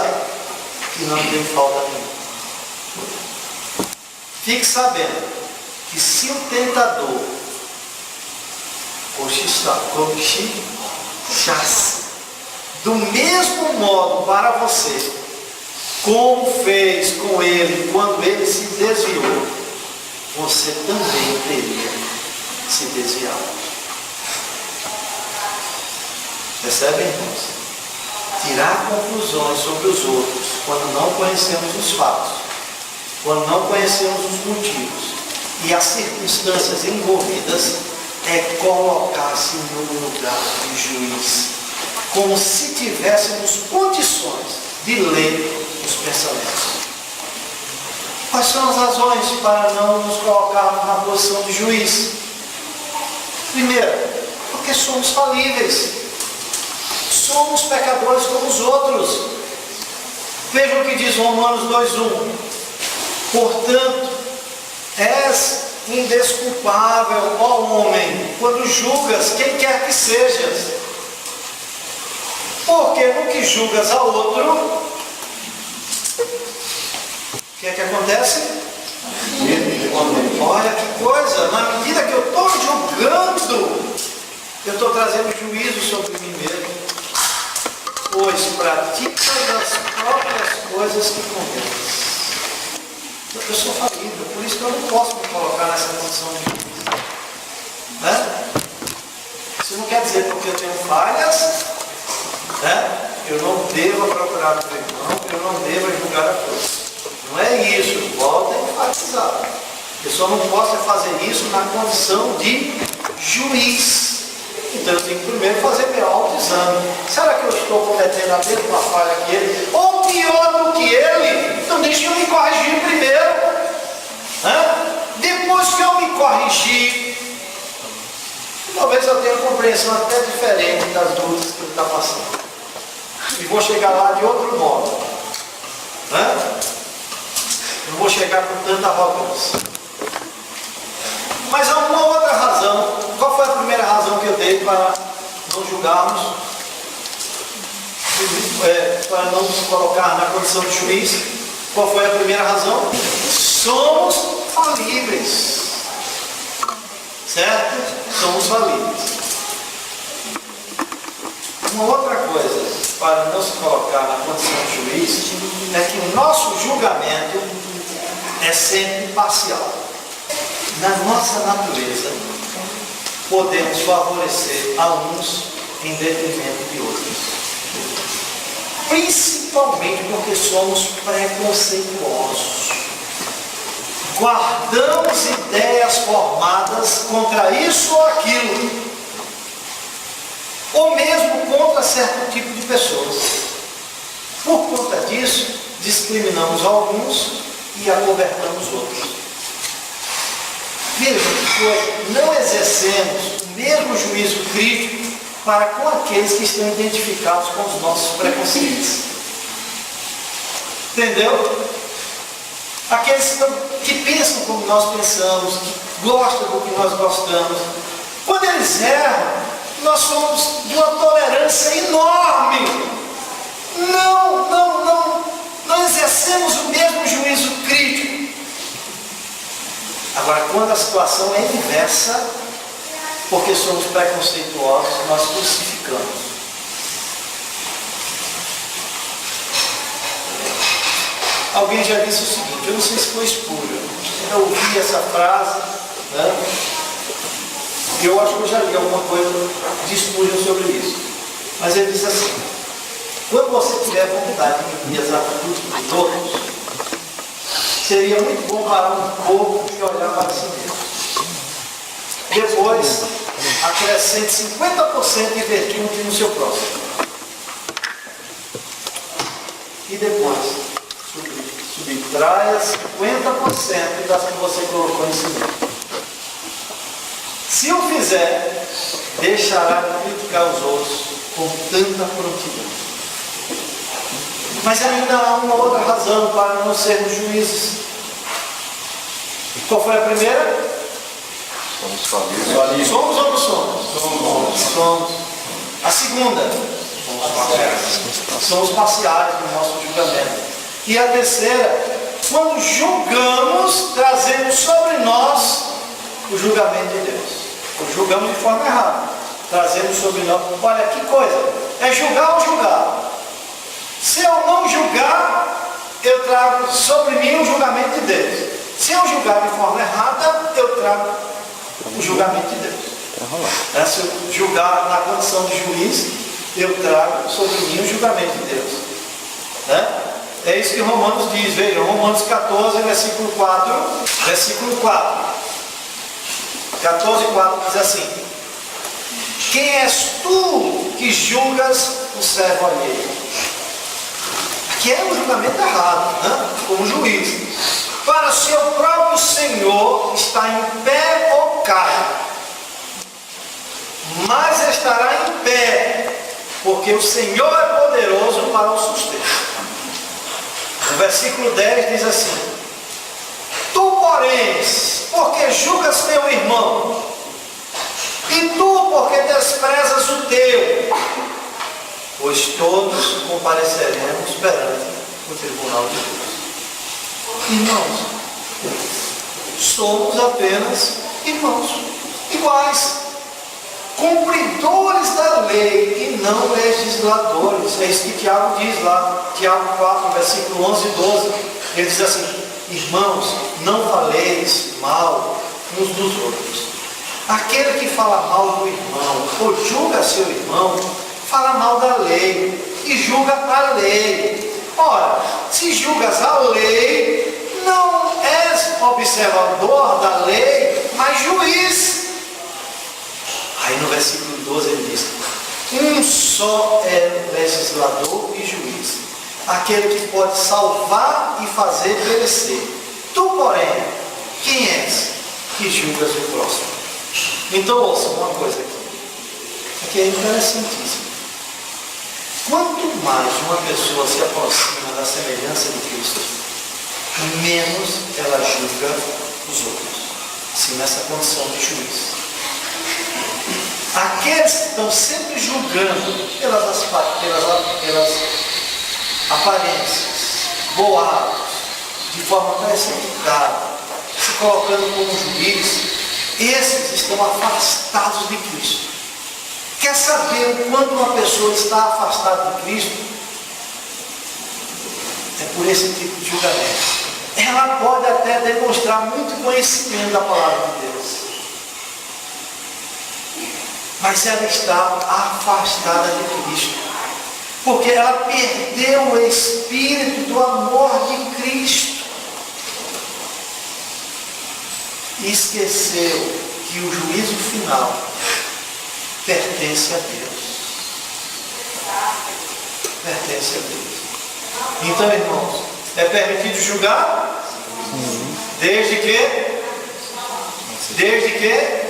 que não tem falta nenhuma. Fique sabendo que se o tentador cochichasse do mesmo modo para você, como fez com ele quando ele se desviou, você também teria se desviado. Percebem, irmãos? Tirar conclusões sobre os outros quando não conhecemos os fatos, quando não conhecemos os motivos e as circunstâncias envolvidas, é colocar-se no lugar de juiz, como se tivéssemos condições de ler os pensamentos. Quais são as razões para não nos colocarmos na posição de juiz? Primeiro, porque somos falíveis. Somos pecadores como os outros. Vejam o que diz Romanos 2:1. Portanto, és indesculpável, ó homem, quando julgas quem quer que sejas. Porque no que julgas a outro, o que é que acontece? Olha que coisa, na medida que eu estou julgando, eu estou trazendo juízo sobre mim mesmo, pois praticas as próprias coisas que convém. Eu sou falível, por isso que eu não posso me colocar nessa posição de juiz. Né? Isso não quer dizer porque eu tenho falhas, né? Eu não devo procurar o meu irmão, eu não devo julgar a coisa. Não é isso, volta a enfatizar. Eu só não posso fazer isso na condição de juiz. Então eu tenho que primeiro fazer meu autoexame. Será que eu estou cometendo a mesma falha que ele? Ou pior do que ele? Então deixa eu me corrigir primeiro. Depois que eu me corrigir, talvez eu tenha compreensão até diferente das dúvidas que ele está passando. E vou chegar lá de outro modo. Não vou chegar com tanta arrogância. Mas há uma outra razão. Qual foi a primeira razão que eu dei para não julgarmos? Para não nos colocar na condição de juiz? Qual foi a primeira razão? Somos falíveis. Certo? Somos falíveis. Uma outra coisa para não se colocar na condição de juiz é que o nosso julgamento é sempre imparcial. Na nossa natureza, podemos favorecer a uns em detrimento de outros. Principalmente porque somos preconceituosos. Guardamos ideias formadas contra isso ou aquilo, ou mesmo contra certo tipo de pessoas. Por conta disso, discriminamos alguns e acobertamos outros. Veja que coisa, não exercemos o mesmo juízo crítico para com aqueles que estão identificados com os nossos preconceitos. Entendeu? Aqueles que pensam como nós pensamos, que gostam do que nós gostamos. Quando eles erram, nós somos de uma tolerância enorme. Não exercemos o mesmo juízo crítico. Agora, quando a situação é inversa, porque somos preconceituosos, nós crucificamos. Alguém já disse o seguinte, eu não sei se foi Spurgeon, eu ouvi essa frase, né? Eu acho que eu já li alguma coisa de Spurgeon sobre isso. Mas ele diz assim, quando você tiver vontade de ir às atitudes dos outros, seria muito bom parar um pouco e olhar para si mesmo. Depois, acrescente 50% de virtude no seu próximo. E depois, subtraia 50% das que você colocou em si mesmo. Se o fizer, deixará de criticar os outros com tanta prontidão. Mas ainda há uma outra razão para não sermos juízes. Qual foi a primeira? Somos falíveis. Somos ou não somos? Somos. A segunda? Somos parciais no nosso julgamento. E a terceira, quando julgamos, trazemos sobre nós o julgamento de Deus. Ou julgamos de forma errada. Trazemos sobre nós. Olha que coisa. É julgar ou julgar? Se eu não julgar, eu trago sobre mim o julgamento de Deus. Se eu julgar de forma errada, eu trago o julgamento de Deus. Se eu julgar na condição de juiz, eu trago sobre mim o julgamento de Deus. Né? É isso que Romanos diz, vejam, Romanos 14, versículo 4. Versículo 4. 14, 4 diz assim: quem és tu que julgas o servo alheio? Aqui é um julgamento errado, né? Como juiz. Para seu próprio Senhor está em pé ou cai, mas estará em pé, porque o Senhor é poderoso para o sustento. O versículo 10 diz assim: tu, porém, porque julgas teu irmão, e tu, porque desprezas o teu, pois todos compareceremos perante o tribunal de Deus. Irmãos, somos apenas irmãos, iguais, cumpridores da lei e não legisladores. É isso que Tiago diz lá, Tiago 4, versículo 11 e 12. Ele diz assim: irmãos, não faleis mal uns dos outros. Aquele que fala mal do irmão ou julga seu irmão, fala mal da lei e julga a lei. Ora, se julgas a lei, não és observador da lei, mas juiz. Aí no versículo 12 ele diz: um só é legislador e juiz, aquele que pode salvar e fazer perecer. Tu, porém, quem és que julgas o próximo? Então ouça uma coisa aqui é interessantíssimo. Quanto mais uma pessoa se aproxima da semelhança de Cristo, menos ela julga os outros, se nessa condição de juiz. Aqueles que estão sempre julgando pelas aparências, boatos, de forma precipitada, se colocando como juiz, esses estão afastados de Cristo. Quer saber o quanto uma pessoa está afastada de Cristo? É por esse tipo de julgamento. Ela pode até demonstrar muito conhecimento da palavra de Deus, mas ela está afastada de Cristo, porque ela perdeu o espírito do amor de Cristo e esqueceu que o juízo final pertence a Deus. Pertence a Deus. Então, irmãos, é permitido julgar? Desde que Desde que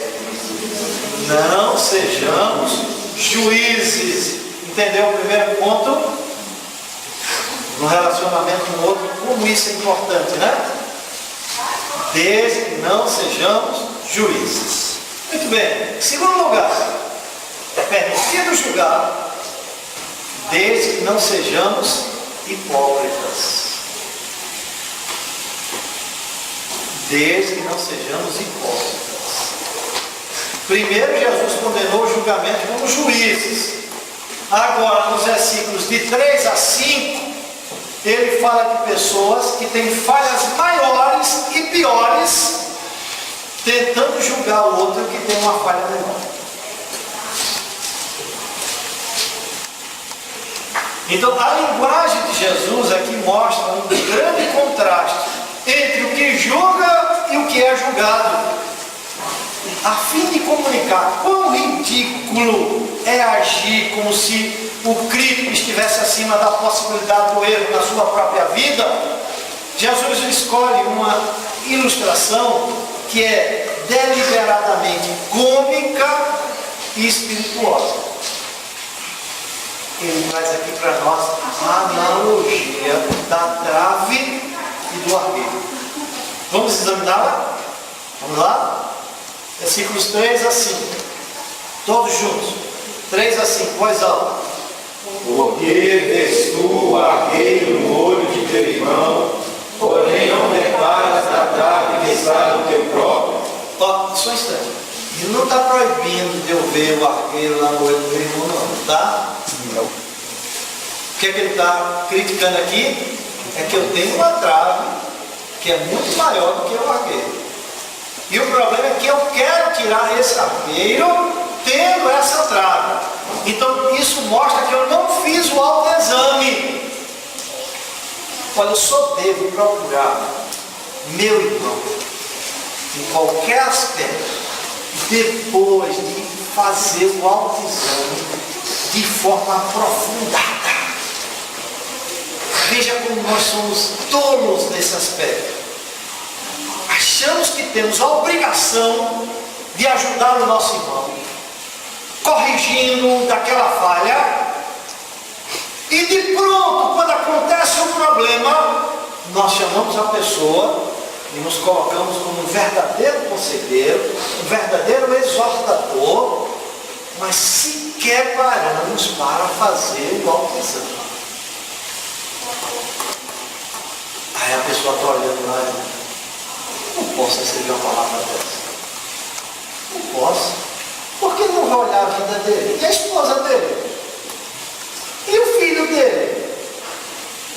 não sejamos juízes. Entendeu o primeiro ponto? No relacionamento com o outro, como isso é importante, né? Desde que não sejamos juízes. Muito bem. Segundo lugar, é permitido julgar, desde que não sejamos hipócritas. Desde que não sejamos hipócritas. Primeiro, Jesus condenou o julgamento como juízes. Agora, nos versículos de 3 a 5, ele fala de pessoas que têm falhas maiores e piores, tentando julgar o outro que tem uma falha menor. Então, a linguagem de Jesus aqui mostra um grande contraste entre o que julga e o que é julgado, a fim de comunicar quão ridículo é agir como se o crítico estivesse acima da possibilidade do erro na sua própria vida. Jesus escolhe uma ilustração que é deliberadamente cômica e espirituosa. Ele traz aqui para nós a analogia da trave e do argueiro. Vamos examiná-la? Vamos lá? Versículos 3 a 5. Todos juntos. 3 a 5, voz alta. Porque vês tu o argueiro no olho de teu irmão, porém não reparas na trave que está no teu próprio. Ó, só um instante. Ele não está proibindo de eu ver o argueiro lá no olho do meu irmão, não, tá? Não. O que é que ele está criticando aqui? É que eu tenho uma trave que é muito maior do que o argueiro. E o problema é que eu quero tirar esse argueiro tendo essa trave. Então isso mostra que eu não fiz o autoexame. Olha, eu só devo procurar meu irmão em qualquer aspecto depois de fazer o autoexame de forma aprofundada. Veja como nós somos tolos nesse aspecto. Achamos que temos a obrigação de ajudar o nosso irmão, corrigindo daquela falha, e de pronto, quando acontece um problema, nós chamamos a pessoa e nos colocamos como um verdadeiro conselheiro, um verdadeiro exortador, mas sequer paramos para fazer o autoexame. Aí a pessoa está olhando lá e não posso receber uma palavra dessa. Não posso. Por que não vai olhar a vida dele? E a esposa dele? E o filho dele?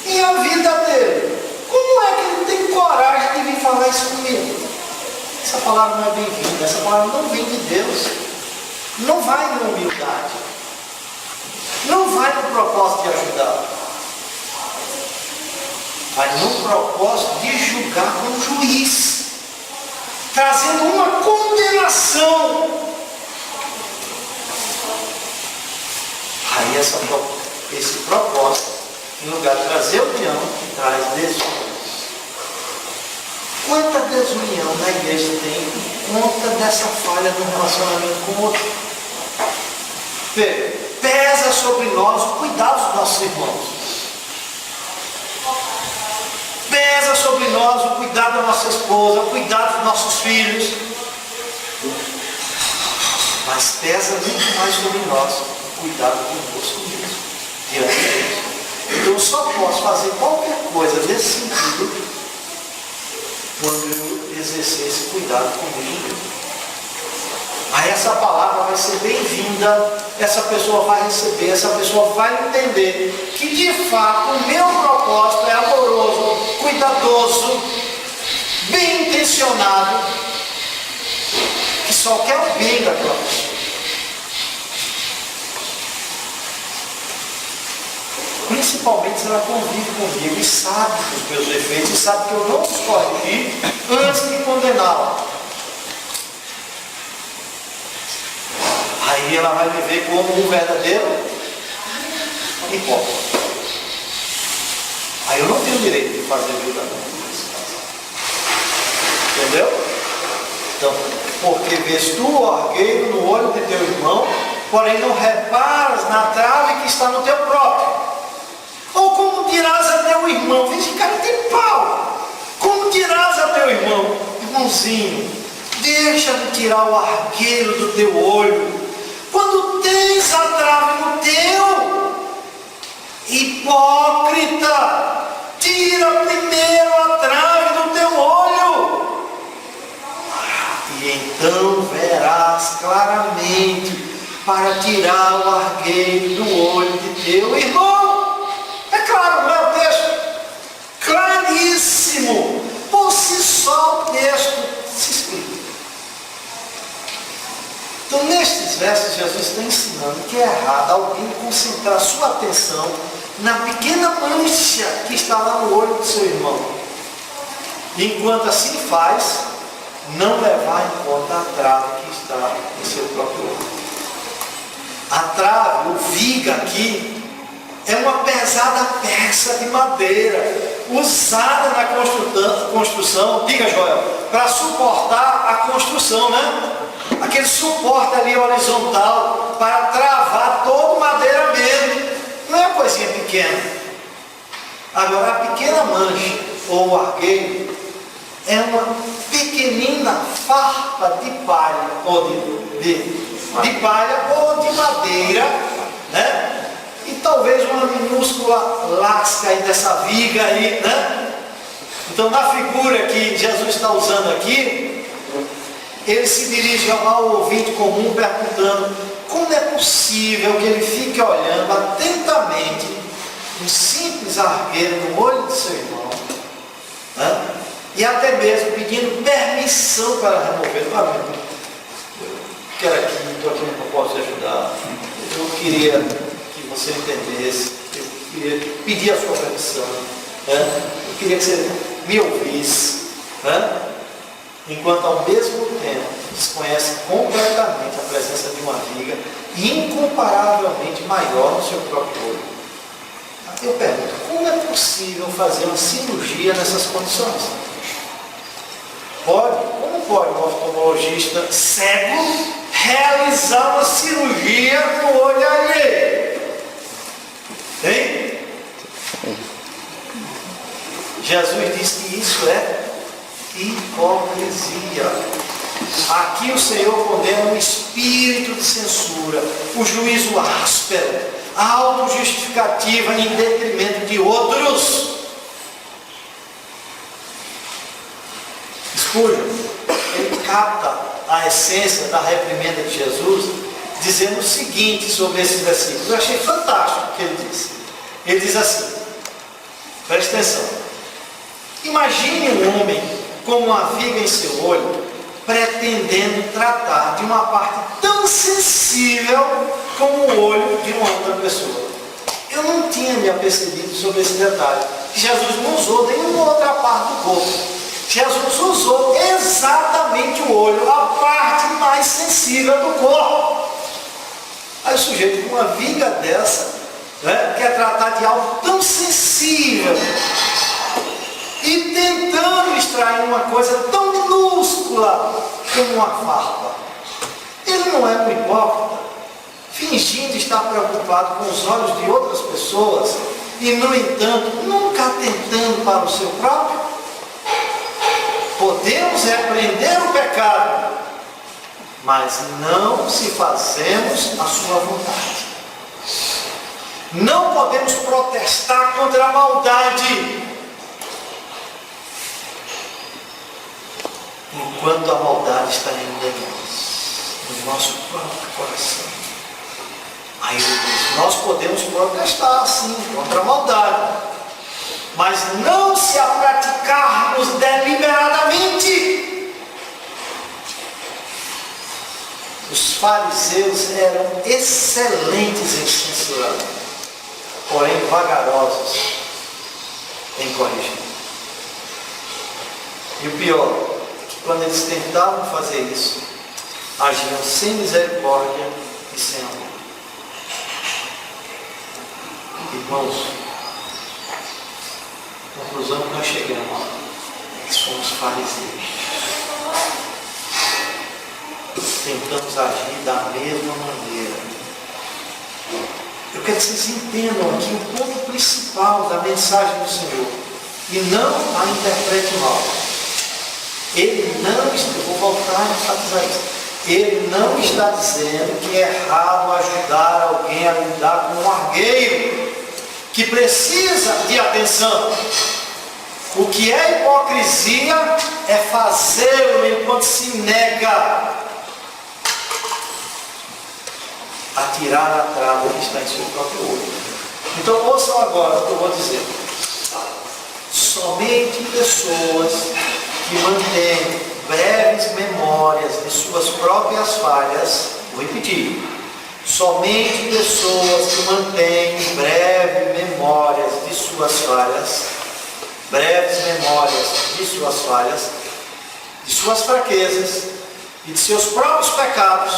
E a vida dele? Como é que ele tem coragem de vir falar isso comigo? Essa palavra não é bem-vinda. Essa palavra não vem de Deus. Não vai na humildade. Não vai no propósito de ajudar. Vai no propósito de julgar como juiz, trazendo uma condenação. Aí esse propósito, em lugar de trazer união, traz desunião. Quanta desunião na igreja tem por conta dessa falha no relacionamento com o outro? Pesa sobre nós o cuidado dos nossos irmãos. Pesa sobre nós o cuidado da nossa esposa, o cuidado dos nossos filhos. Mas pesa muito mais sobre nós o cuidado conosco mesmo, diante de Deus. Então eu só posso fazer qualquer coisa nesse sentido quando eu exercer esse cuidado comigo mesmo. Aí essa palavra vai ser bem-vinda, essa pessoa vai receber, essa pessoa vai entender que de fato o meu propósito é amoroso, cuidadoso, bem intencionado, que só quer o bem daquela pessoa. Principalmente se ela convive comigo e sabe dos meus defeitos e sabe que eu não os corrigi antes de condená-la. Aí ela vai me ver como um verdadeiro hipócrita. Aí eu não tenho direito de fazer julgamento nesse caso. Entendeu? Então, porque vês tu o argueiro no olho de teu irmão, porém não reparas na trave que está no teu próprio. Ou como dirás a teu irmão, veja que cara tem pau. Como dirás a teu irmão, irmãozinho, deixa-me tirar o argueiro do teu olho, quando tens a trave no teu? Hipócrita, tira primeiro a trave do teu olho, e então verás claramente para tirar o argueiro do olho de teu irmão. É claro, não é o texto? Claríssimo. Por si só o texto se explica. Então, nestes versos, Jesus está ensinando que é errado alguém concentrar sua atenção na pequena mancha que está lá no olho do seu irmão. E enquanto assim faz, não levar em conta a trave que está no seu próprio olho. A trave, o viga aqui, é uma pesada peça de madeira, usada na construção, diga Joel, para suportar a construção, né? Aquele suporte ali horizontal, para travar todo o madeiramento. Não é uma coisinha pequena. Agora, a pequena mancha, ou o argueiro, é uma pequenina farpa de palha, ou de palha, ou de madeira, né? E talvez uma minúscula lasca aí dessa viga aí, né? Então, na figura que Jesus está usando aqui, ele se dirige ao ouvinte comum perguntando como é possível que ele fique olhando atentamente um simples argueiro no olho de seu irmão, né? E até mesmo pedindo permissão para remover. Eu quero aqui, estou aqui, não posso te ajudar. Eu queria que você entendesse, eu queria pedir a sua permissão, né? Eu queria que você me ouvisse, né? Enquanto ao mesmo tempo desconhece completamente a presença de uma viga incomparavelmente maior no seu próprio olho. Eu pergunto, como é possível fazer uma cirurgia nessas condições? Pode? Como pode um oftalmologista cego realizar uma cirurgia no olho alheio? Hein? Jesus disse que isso é hipocrisia. Aqui o Senhor condena o espírito de censura, o juízo áspero, a autojustificativa em detrimento de outros. Spurgeon, ele capta a essência da reprimenda de Jesus, dizendo o seguinte sobre esses versículos. Eu achei fantástico o que ele disse. Ele diz assim, preste atenção: imagine um homem com uma viga em seu olho, pretendendo tratar de uma parte tão sensível como o olho de uma outra pessoa. Eu não tinha me apercebido sobre esse detalhe. Jesus não usou nenhuma outra parte do corpo. Jesus usou exatamente o olho, a parte mais sensível do corpo. Aí o sujeito com uma viga dessa, né, quer tratar de algo tão sensível e tentando extrair uma coisa tão minúscula como uma farpa. Ele não é um hipócrita, fingindo estar preocupado com os olhos de outras pessoas e, no entanto, nunca atentando para o seu próprio? Podemos repreender o pecado, mas não se fazemos a sua vontade. Não podemos protestar contra a maldade enquanto a maldade está ainda em nós, no nosso próprio coração. Aí ele diz, nós podemos protestar sim contra a maldade, mas não se a praticarmos deliberadamente. Os fariseus eram excelentes em censurar, porém vagarosos em corrigir. E o pior, quando eles tentavam fazer isso, agiam sem misericórdia e sem amor. Irmãos, a conclusão que nós chegamos é que somos fariseus. tentamos agir da mesma maneira. Eu quero que vocês entendam aqui o ponto principal da mensagem do Senhor e não a interprete mal. Ele não está, vou voltar a enfatizar isso. Ele não está dizendo que é errado ajudar alguém a lidar com um argueiro que precisa de atenção. O que é hipocrisia é fazê-lo enquanto se nega a tirar a trava que está em seu próprio olho. Então ouçam agora o que eu vou dizer. Somente pessoas que mantêm breves memórias de suas próprias falhas, vou repetir, somente pessoas que mantêm breves memórias de suas falhas, de suas fraquezas e de seus próprios pecados,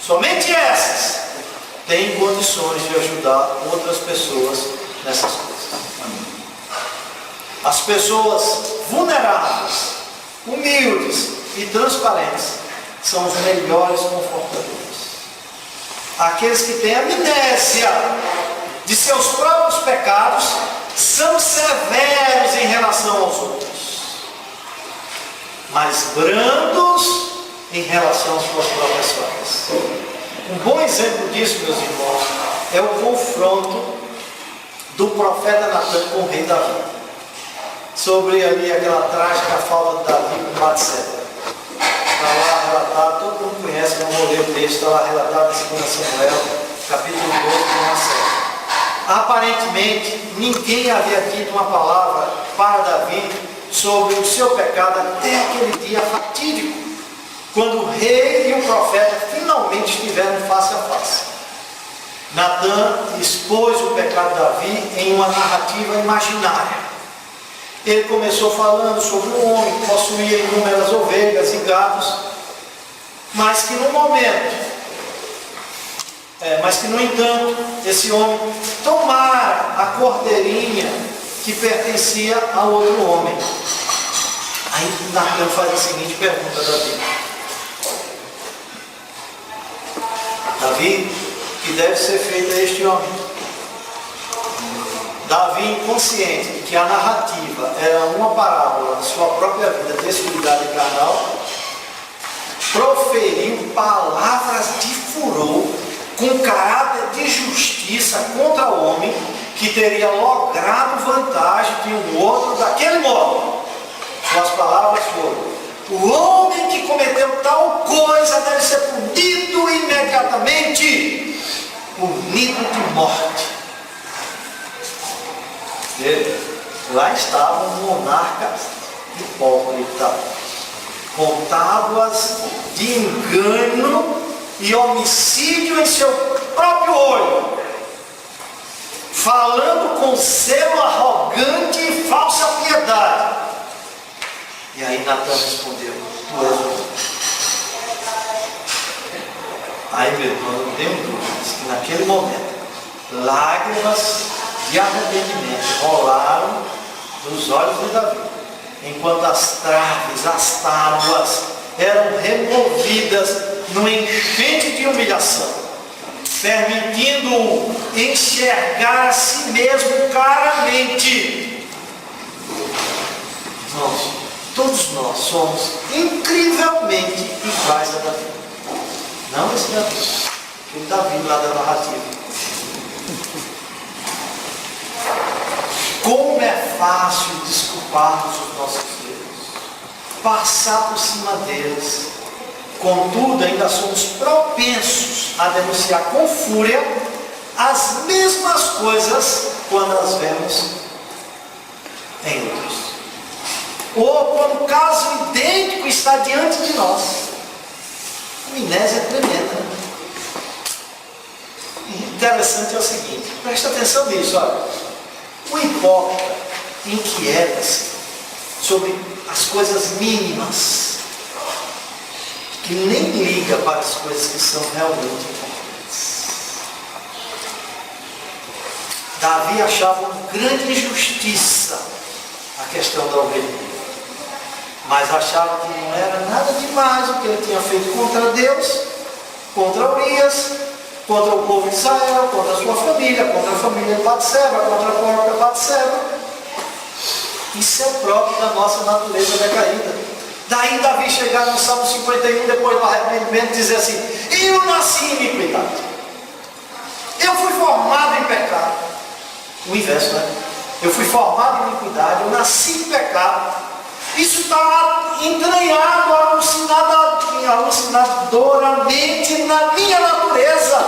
somente essas têm condições de ajudar outras pessoas nessas coisas. As pessoas vulneráveis, humildes e transparentes são os melhores confortadores. Aqueles que têm amnésia de seus próprios pecados são severos em relação aos outros, mas brandos em relação às suas próprias falhas. Um bom exemplo disso, meus irmãos, é o confronto do profeta Natan com o rei Davi, sobre ali aquela trágica falta de Davi com Batseba. Está lá relatado, todo mundo conhece, não vou ler o texto, está lá relatado em 2 Samuel, capítulo 12, com a 7. Aparentemente, ninguém havia dito uma palavra para Davi sobre o seu pecado até aquele dia fatídico, quando o rei e o profeta finalmente estiveram face a face. Natan expôs o pecado de Davi em uma narrativa imaginária. Ele começou falando sobre um homem que possuía inúmeras ovelhas e gados, mas que no entanto, esse homem tomara a cordeirinha que pertencia a outro homem. Aí Natan faz a seguinte pergunta a Davi. Davi, o que deve ser feito a este homem? Davi, inconsciente de que a narrativa era uma parábola de sua própria vida descuidada e carnal, proferiu palavras de furor com caráter de justiça contra o homem que teria logrado vantagem de um outro daquele modo. Suas palavras foram: o homem que cometeu tal coisa deve ser punido imediatamente, punido de morte. Lá estava um monarca hipócrita, com tábuas de engano e homicídio em seu próprio olho, falando com zelo arrogante e falsa piedade. E aí Natan respondeu: tu és o homem. Aí, meu irmão, não tenho dúvidas que naquele momento lágrimas de arrependimento rolaram dos olhos de Davi, enquanto as traves, as tábuas eram removidas no enchente de humilhação, permitindo-o enxergar a si mesmo claramente. Irmãos, todos nós somos incrivelmente iguais a Davi. Não esse Davi, o Davi lá da narrativa. Como é fácil desculparmos os nossos erros, passar por cima deles. Contudo, ainda somos propensos a denunciar com fúria as mesmas coisas quando as vemos em outros, ou quando o caso idêntico está diante de nós. A amnésia é tremenda. Interessante é o seguinte, presta atenção nisso, olha. O hipócrita inquieta-se sobre as coisas mínimas, que nem liga para as coisas que são realmente importantes. Davi achava uma grande injustiça a questão da ovelha. mas achava que não era nada demais o que ele tinha feito contra Deus, contra Urias, contra o povo de Israel, contra a sua família, contra a família de Batseba, contra a própria Batseba. Isso é próprio da nossa natureza decaída. Daí Davi chegar no Salmo 51, depois do arrependimento, dizer assim: eu nasci em iniquidade, eu fui formado em pecado. O inverso, né? Eu fui formado em iniquidade, eu nasci em pecado. Isso está entranhado alucinadoramente na minha natureza.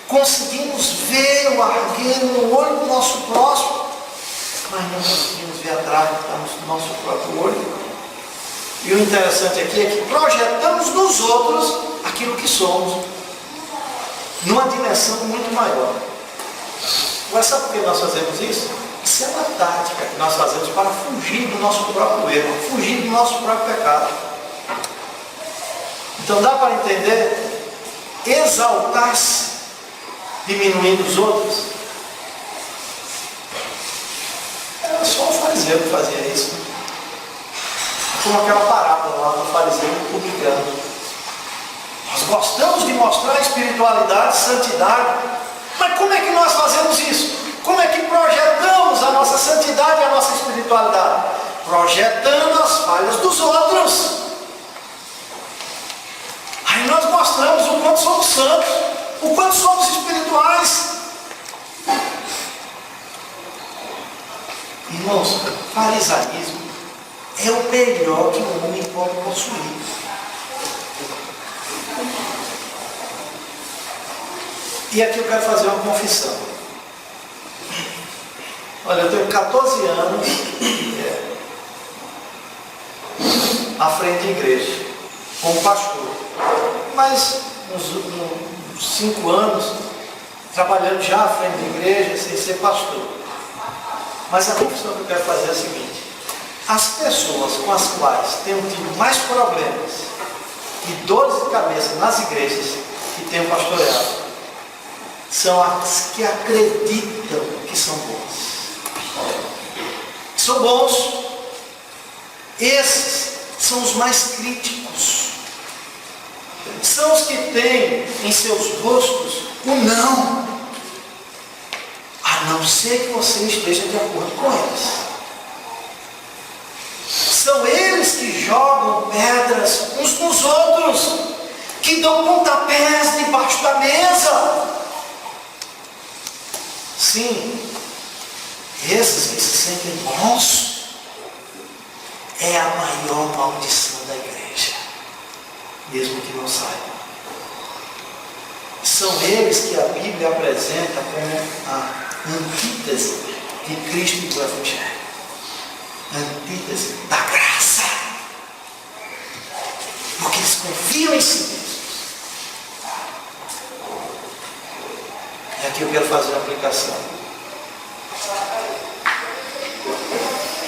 Conseguimos ver o argueiro no olho do nosso próximo, mas não conseguimos ver atrás do nosso próprio olho. E o interessante aqui é que projetamos nos outros aquilo que somos, numa dimensão muito maior. Agora, sabe por que nós fazemos isso? Isso é uma tática que nós fazemos para fugir do nosso próprio erro, fugir do nosso próprio pecado. Então dá para entender? Exaltar-se diminuindo os outros. Era só o fariseu que fazia isso. Como aquela parábola lá do fariseu e do publicano. Nós gostamos de mostrar espiritualidade, santidade, mas como é que nós fazemos isso? Como é que projetamos a nossa santidade e a nossa espiritualidade? Projetando as falhas dos outros. Aí nós mostramos o quanto somos santos, o quanto somos espirituais. Irmãos, farisaísmo é o melhor que um homem pode possuir. E aqui eu quero fazer uma confissão. Olha, eu tenho 14 anos à frente de igreja, como pastor. Mas uns 5 anos trabalhando já à frente de igreja, sem ser pastor. Mas a confissão que eu quero fazer é a seguinte: as pessoas com as quais tenho tido mais problemas e dores de cabeça nas igrejas que tenho pastoreado são as que acreditam que são bons. São bons. Esses são os mais críticos. São os que têm em seus rostos o não. A não ser que você esteja de acordo com eles. São eles que jogam pedras uns nos outros, que dão pontapés debaixo da mesa. Sim, esses que se sentem bons é a maior maldição da igreja, mesmo que não saibam. São eles que a Bíblia apresenta como a antítese de Cristo e do Evangelho, antítese da graça, porque eles confiam em si mesmos. E aqui eu quero fazer uma aplicação.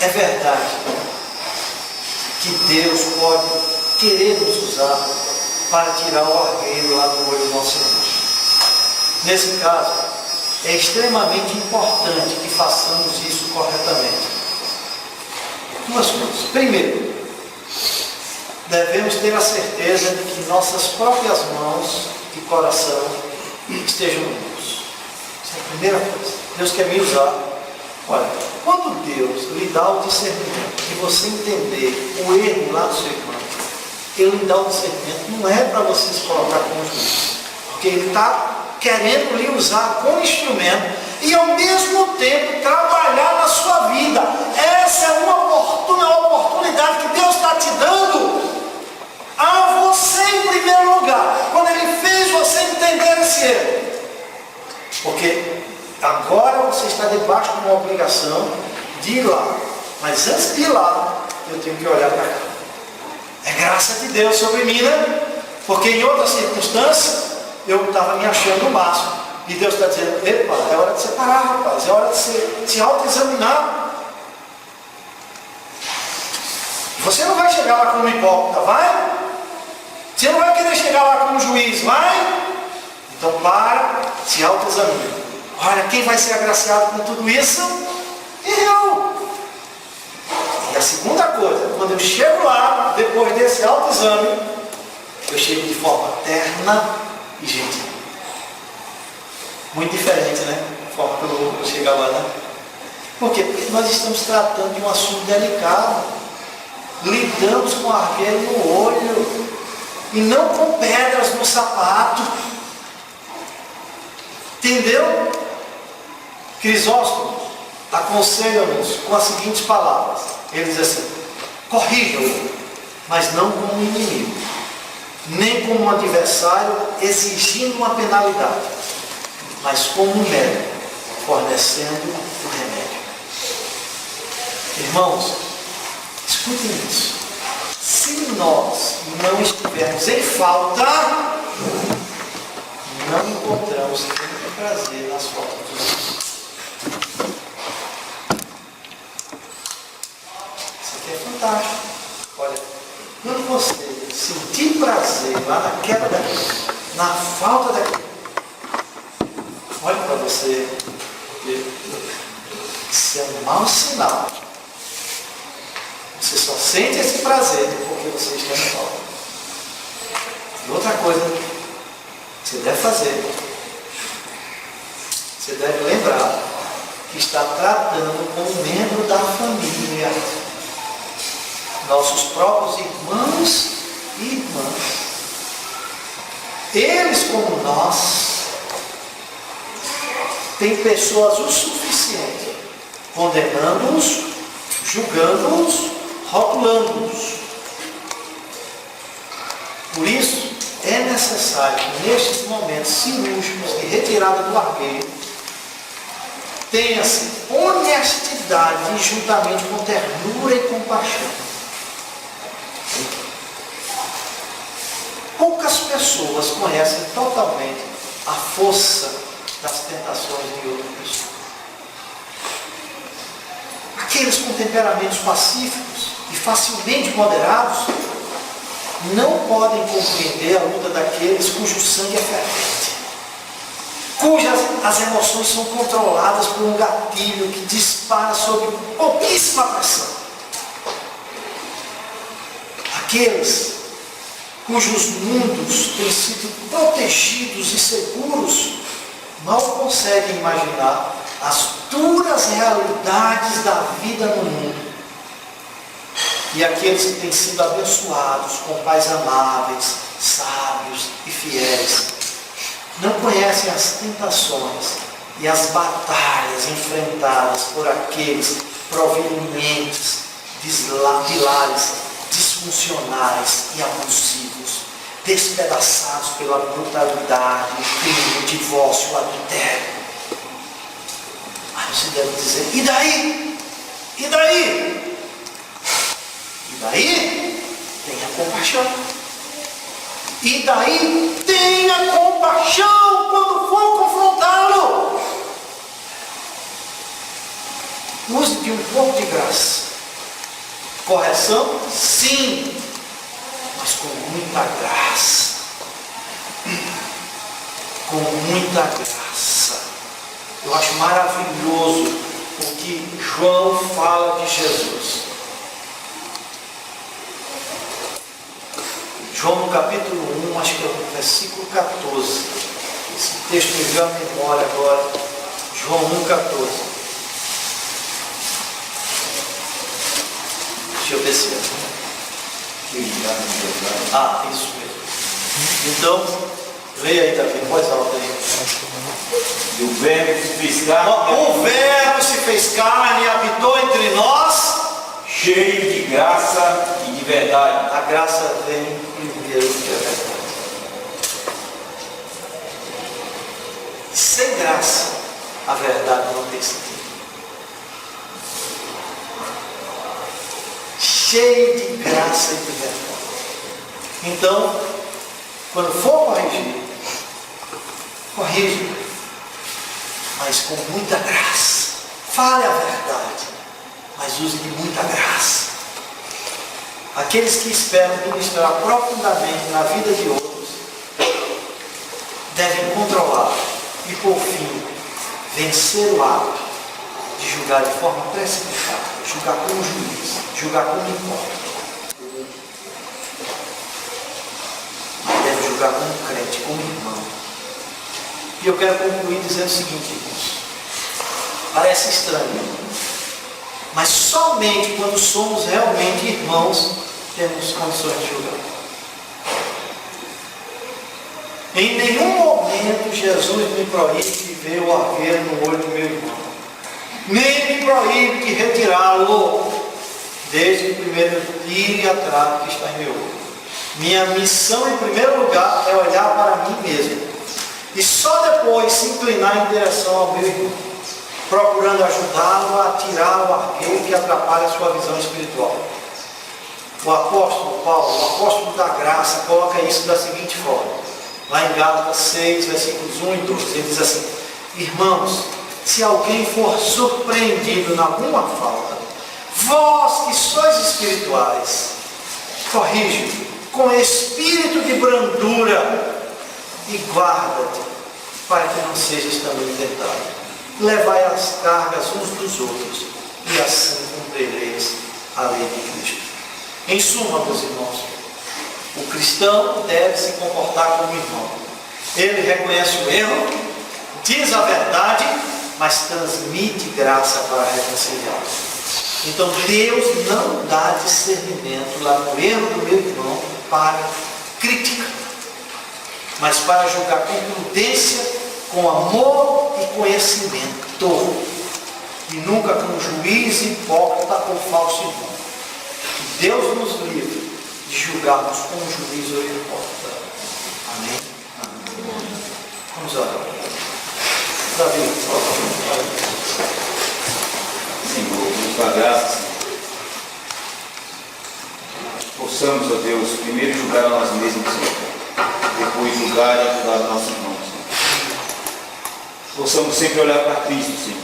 É verdade que Deus pode querer nos usar para tirar o argueiro lá do olho do nosso irmão. Nesse caso, é extremamente importante que façamos isso corretamente. Duas coisas. Primeiro, devemos ter a certeza de que nossas próprias mãos e coração estejam limpos. Essa é a primeira coisa. Deus quer me usar. Olha, quando Deus lhe dá o discernimento de você entender o erro lá do seu irmão, Ele lhe dá o discernimento, não é para você se colocar como juiz, porque Ele está querendo lhe usar como instrumento e ao mesmo tempo trabalhar na sua vida. Essa é uma oportunidade que Deus está te dando a você em primeiro lugar, quando Ele fez você entender esse erro. Porque agora você está debaixo de uma obrigação de ir lá. Mas antes de ir lá, eu tenho que olhar para cá. É graça de Deus sobre mim, né? Porque em outras circunstâncias, eu estava me achando o máximo. E Deus está dizendo: epa, é hora de separar, rapaz. É hora de se autoexaminar. Você não vai chegar lá como hipócrita, vai? Você não vai querer chegar lá como juiz, vai? Então para, se autoexamina. Olha, quem vai ser agraciado com tudo isso? Eu. E a segunda quando eu chego lá, depois desse autoexame, eu chego de forma terna e gentil. Muito diferente, né? A forma que eu vou chegar lá, né? Por quê? Porque nós estamos tratando de um assunto delicado. Lidamos com argueiro no olho e não com pedras no sapato. Entendeu? Crisóstomo aconselha-nos com as seguintes palavras. Ele diz assim: corrijam-o, mas não como um inimigo, nem como um adversário exigindo uma penalidade, mas como um médico fornecendo o remédio. Irmãos, escutem isso. Se nós não estivermos em falta, não encontramos tanto prazer nas faltas dos outros. Isso aqui é fantástico. Olha, quando você sentir prazer lá na queda daquilo, na falta daquilo, olha para você, isso é um mau sinal. Você só sente esse prazer porque você está em falta. E outra coisa que você deve fazer, você deve lembrar que está tratando com um membro da família, nossos próprios irmãos e irmãs. Eles, como nós, têm pessoas o suficiente condenando-os, julgando-os, rotulando-os. Por isso, é necessário que nestes momentos cirúrgicos de retirada do argueiro, tenha-se honestidade juntamente com ternura e compaixão. Poucas pessoas conhecem totalmente a força das tentações de outra pessoa. Aqueles com temperamentos pacíficos e facilmente moderados não podem compreender a luta daqueles cujo sangue é fervente, cujas as emoções são controladas por um gatilho que dispara sob pouquíssima pressão. Aqueles cujos mundos têm sido protegidos e seguros mal conseguem imaginar as duras realidades da vida no mundo. E aqueles que têm sido abençoados com pais amáveis, sábios e fiéis, não conhecem as tentações e as batalhas enfrentadas por aqueles provenientes de lares disfuncionais e abusivos, despedaçados pela brutalidade, o crime, o divórcio, o adultério. Aí você deve dizer: e daí? E daí? E daí? Tenha compaixão. E daí? Tenha compaixão quando for confrontá-lo. Use de um pouco de graça. Correção? Sim, mas com muita graça. Com muita graça. Eu acho maravilhoso o que João fala de Jesus. João no capítulo 1, acho que é o versículo 14. Esse texto me veio à memória agora. João 1,14. Deixa eu ver se é. Ah, isso mesmo. Então, leia aí, Davi, voz alta aí. E o Verbo se fez carne. O Verbo se fez carne e habitou entre nós, Cheio de graça e de verdade. A graça vem primeiro que a verdade. Sem graça, a verdade não tem sentido. Cheio de graça e de verdade. Então, quando for corrigir, corrija, mas com muita graça. Fale a verdade, mas use de muita graça. Aqueles que esperam ministrar profundamente na vida de outros devem controlar e, por fim, vencer o hábito de julgar de forma precipitada, julgar como juiz, julgar como importa. julgar como crente, como irmão. E eu quero concluir dizendo o seguinte, irmãos. Parece estranho, mas somente quando somos realmente irmãos, temos condições de julgar. Em nenhum momento Jesus me proíbe ver o arqueiro no olho do meu irmão. Nem me proíbe de retirá-lo desde o primeiro tiro e atraso que está em meu olho. Minha missão, em primeiro lugar, é olhar para mim mesmo. E só depois se inclinar em direção ao meu irmão, procurando ajudá-lo a tirar o arqueiro que atrapalha a sua visão espiritual. O apóstolo Paulo, o apóstolo da graça, coloca isso da seguinte forma. Lá em Gálatas 6, versículos 1 e 12, ele diz assim: irmãos, se alguém for surpreendido em alguma falta, vós que sois espirituais, corrige com espírito de brandura e guarda-te, para que não sejas também tentado. Levai as cargas uns dos outros, e assim cumprireis a lei de Cristo. Em suma, meus irmãos, o cristão deve se comportar como irmão. Ele reconhece o erro, diz a verdade, mas transmite graça para reconciliar. Então Deus não dá discernimento lá no erro do meu irmão para crítica, mas para julgar com prudência, com amor e conhecimento, e nunca com juízo hipócrita ou falso irmão. Que Deus nos livre de julgarmos com juízo hipócrita. Amém? Amém. Vamos orar. Davi, por favor. Senhor, nos dá graça, possamos, ó Deus, primeiro julgar a nós mesmos, Senhor, depois julgar e ajudar os nossos irmãos, Senhor. Possamos sempre olhar para Cristo, Senhor,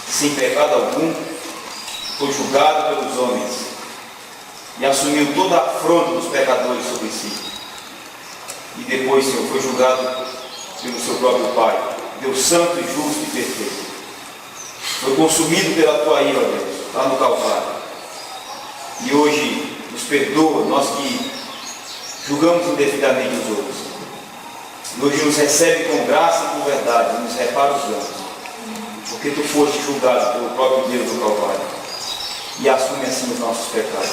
sem pecado algum, foi julgado pelos homens e assumiu toda a afronta dos pecadores sobre si. E depois, Senhor, foi julgado pelo seu próprio Pai, Deus santo e justo e perfeito. Foi consumido pela tua ira, Deus, lá no Calvário. E hoje nos perdoa, nós que julgamos indevidamente os outros. E hoje nos recebe com graça e com verdade, e nos repara os danos. Porque tu foste julgado pelo próprio Deus no Calvário. E assume assim os nossos pecados.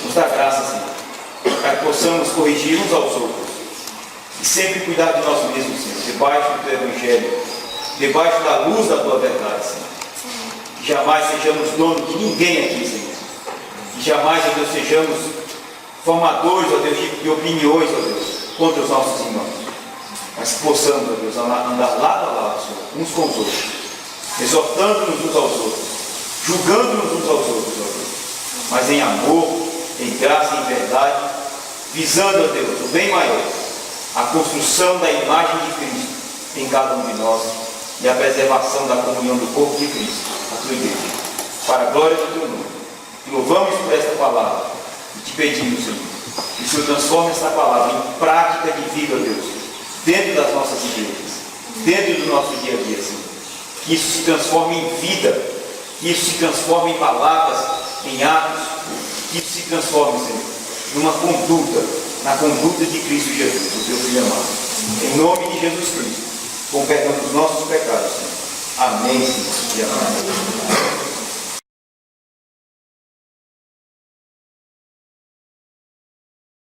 Nos dá graça, Senhor, para que possamos corrigir uns aos outros. E sempre cuidar de nós mesmos, Senhor, debaixo do teu Evangelho, debaixo da luz da tua verdade, Senhor. Que jamais sejamos donos de ninguém aqui, Senhor. Que jamais, ó Deus, sejamos formadores, ó Deus, de opiniões, ó Deus, contra os nossos irmãos. Mas que possamos, ó Deus, andar lado a lado, Senhor, uns com os outros, exortando-nos uns aos outros, julgando-nos uns aos outros, ó Deus, mas em amor, em graça e em verdade, visando, ó Deus, o bem maior, a construção da imagem de Cristo em cada um de nós e a preservação da comunhão do corpo de Cristo, a tua igreja, para a glória do teu nome. Te louvamos por esta palavra e te pedimos, Senhor, que o Senhor transforme esta palavra em prática de vida, Deus, dentro das nossas igrejas, dentro do nosso dia a dia, Senhor. Que isso se transforme em vida, que isso se transforme em palavras, em atos, que isso se transforme, Senhor, numa conduta, na conduta de Cristo Jesus, o teu Filho amado. Em nome de Jesus Cristo, com perdão dos nossos pecados, Senhor. Amém, Senhor, e amém.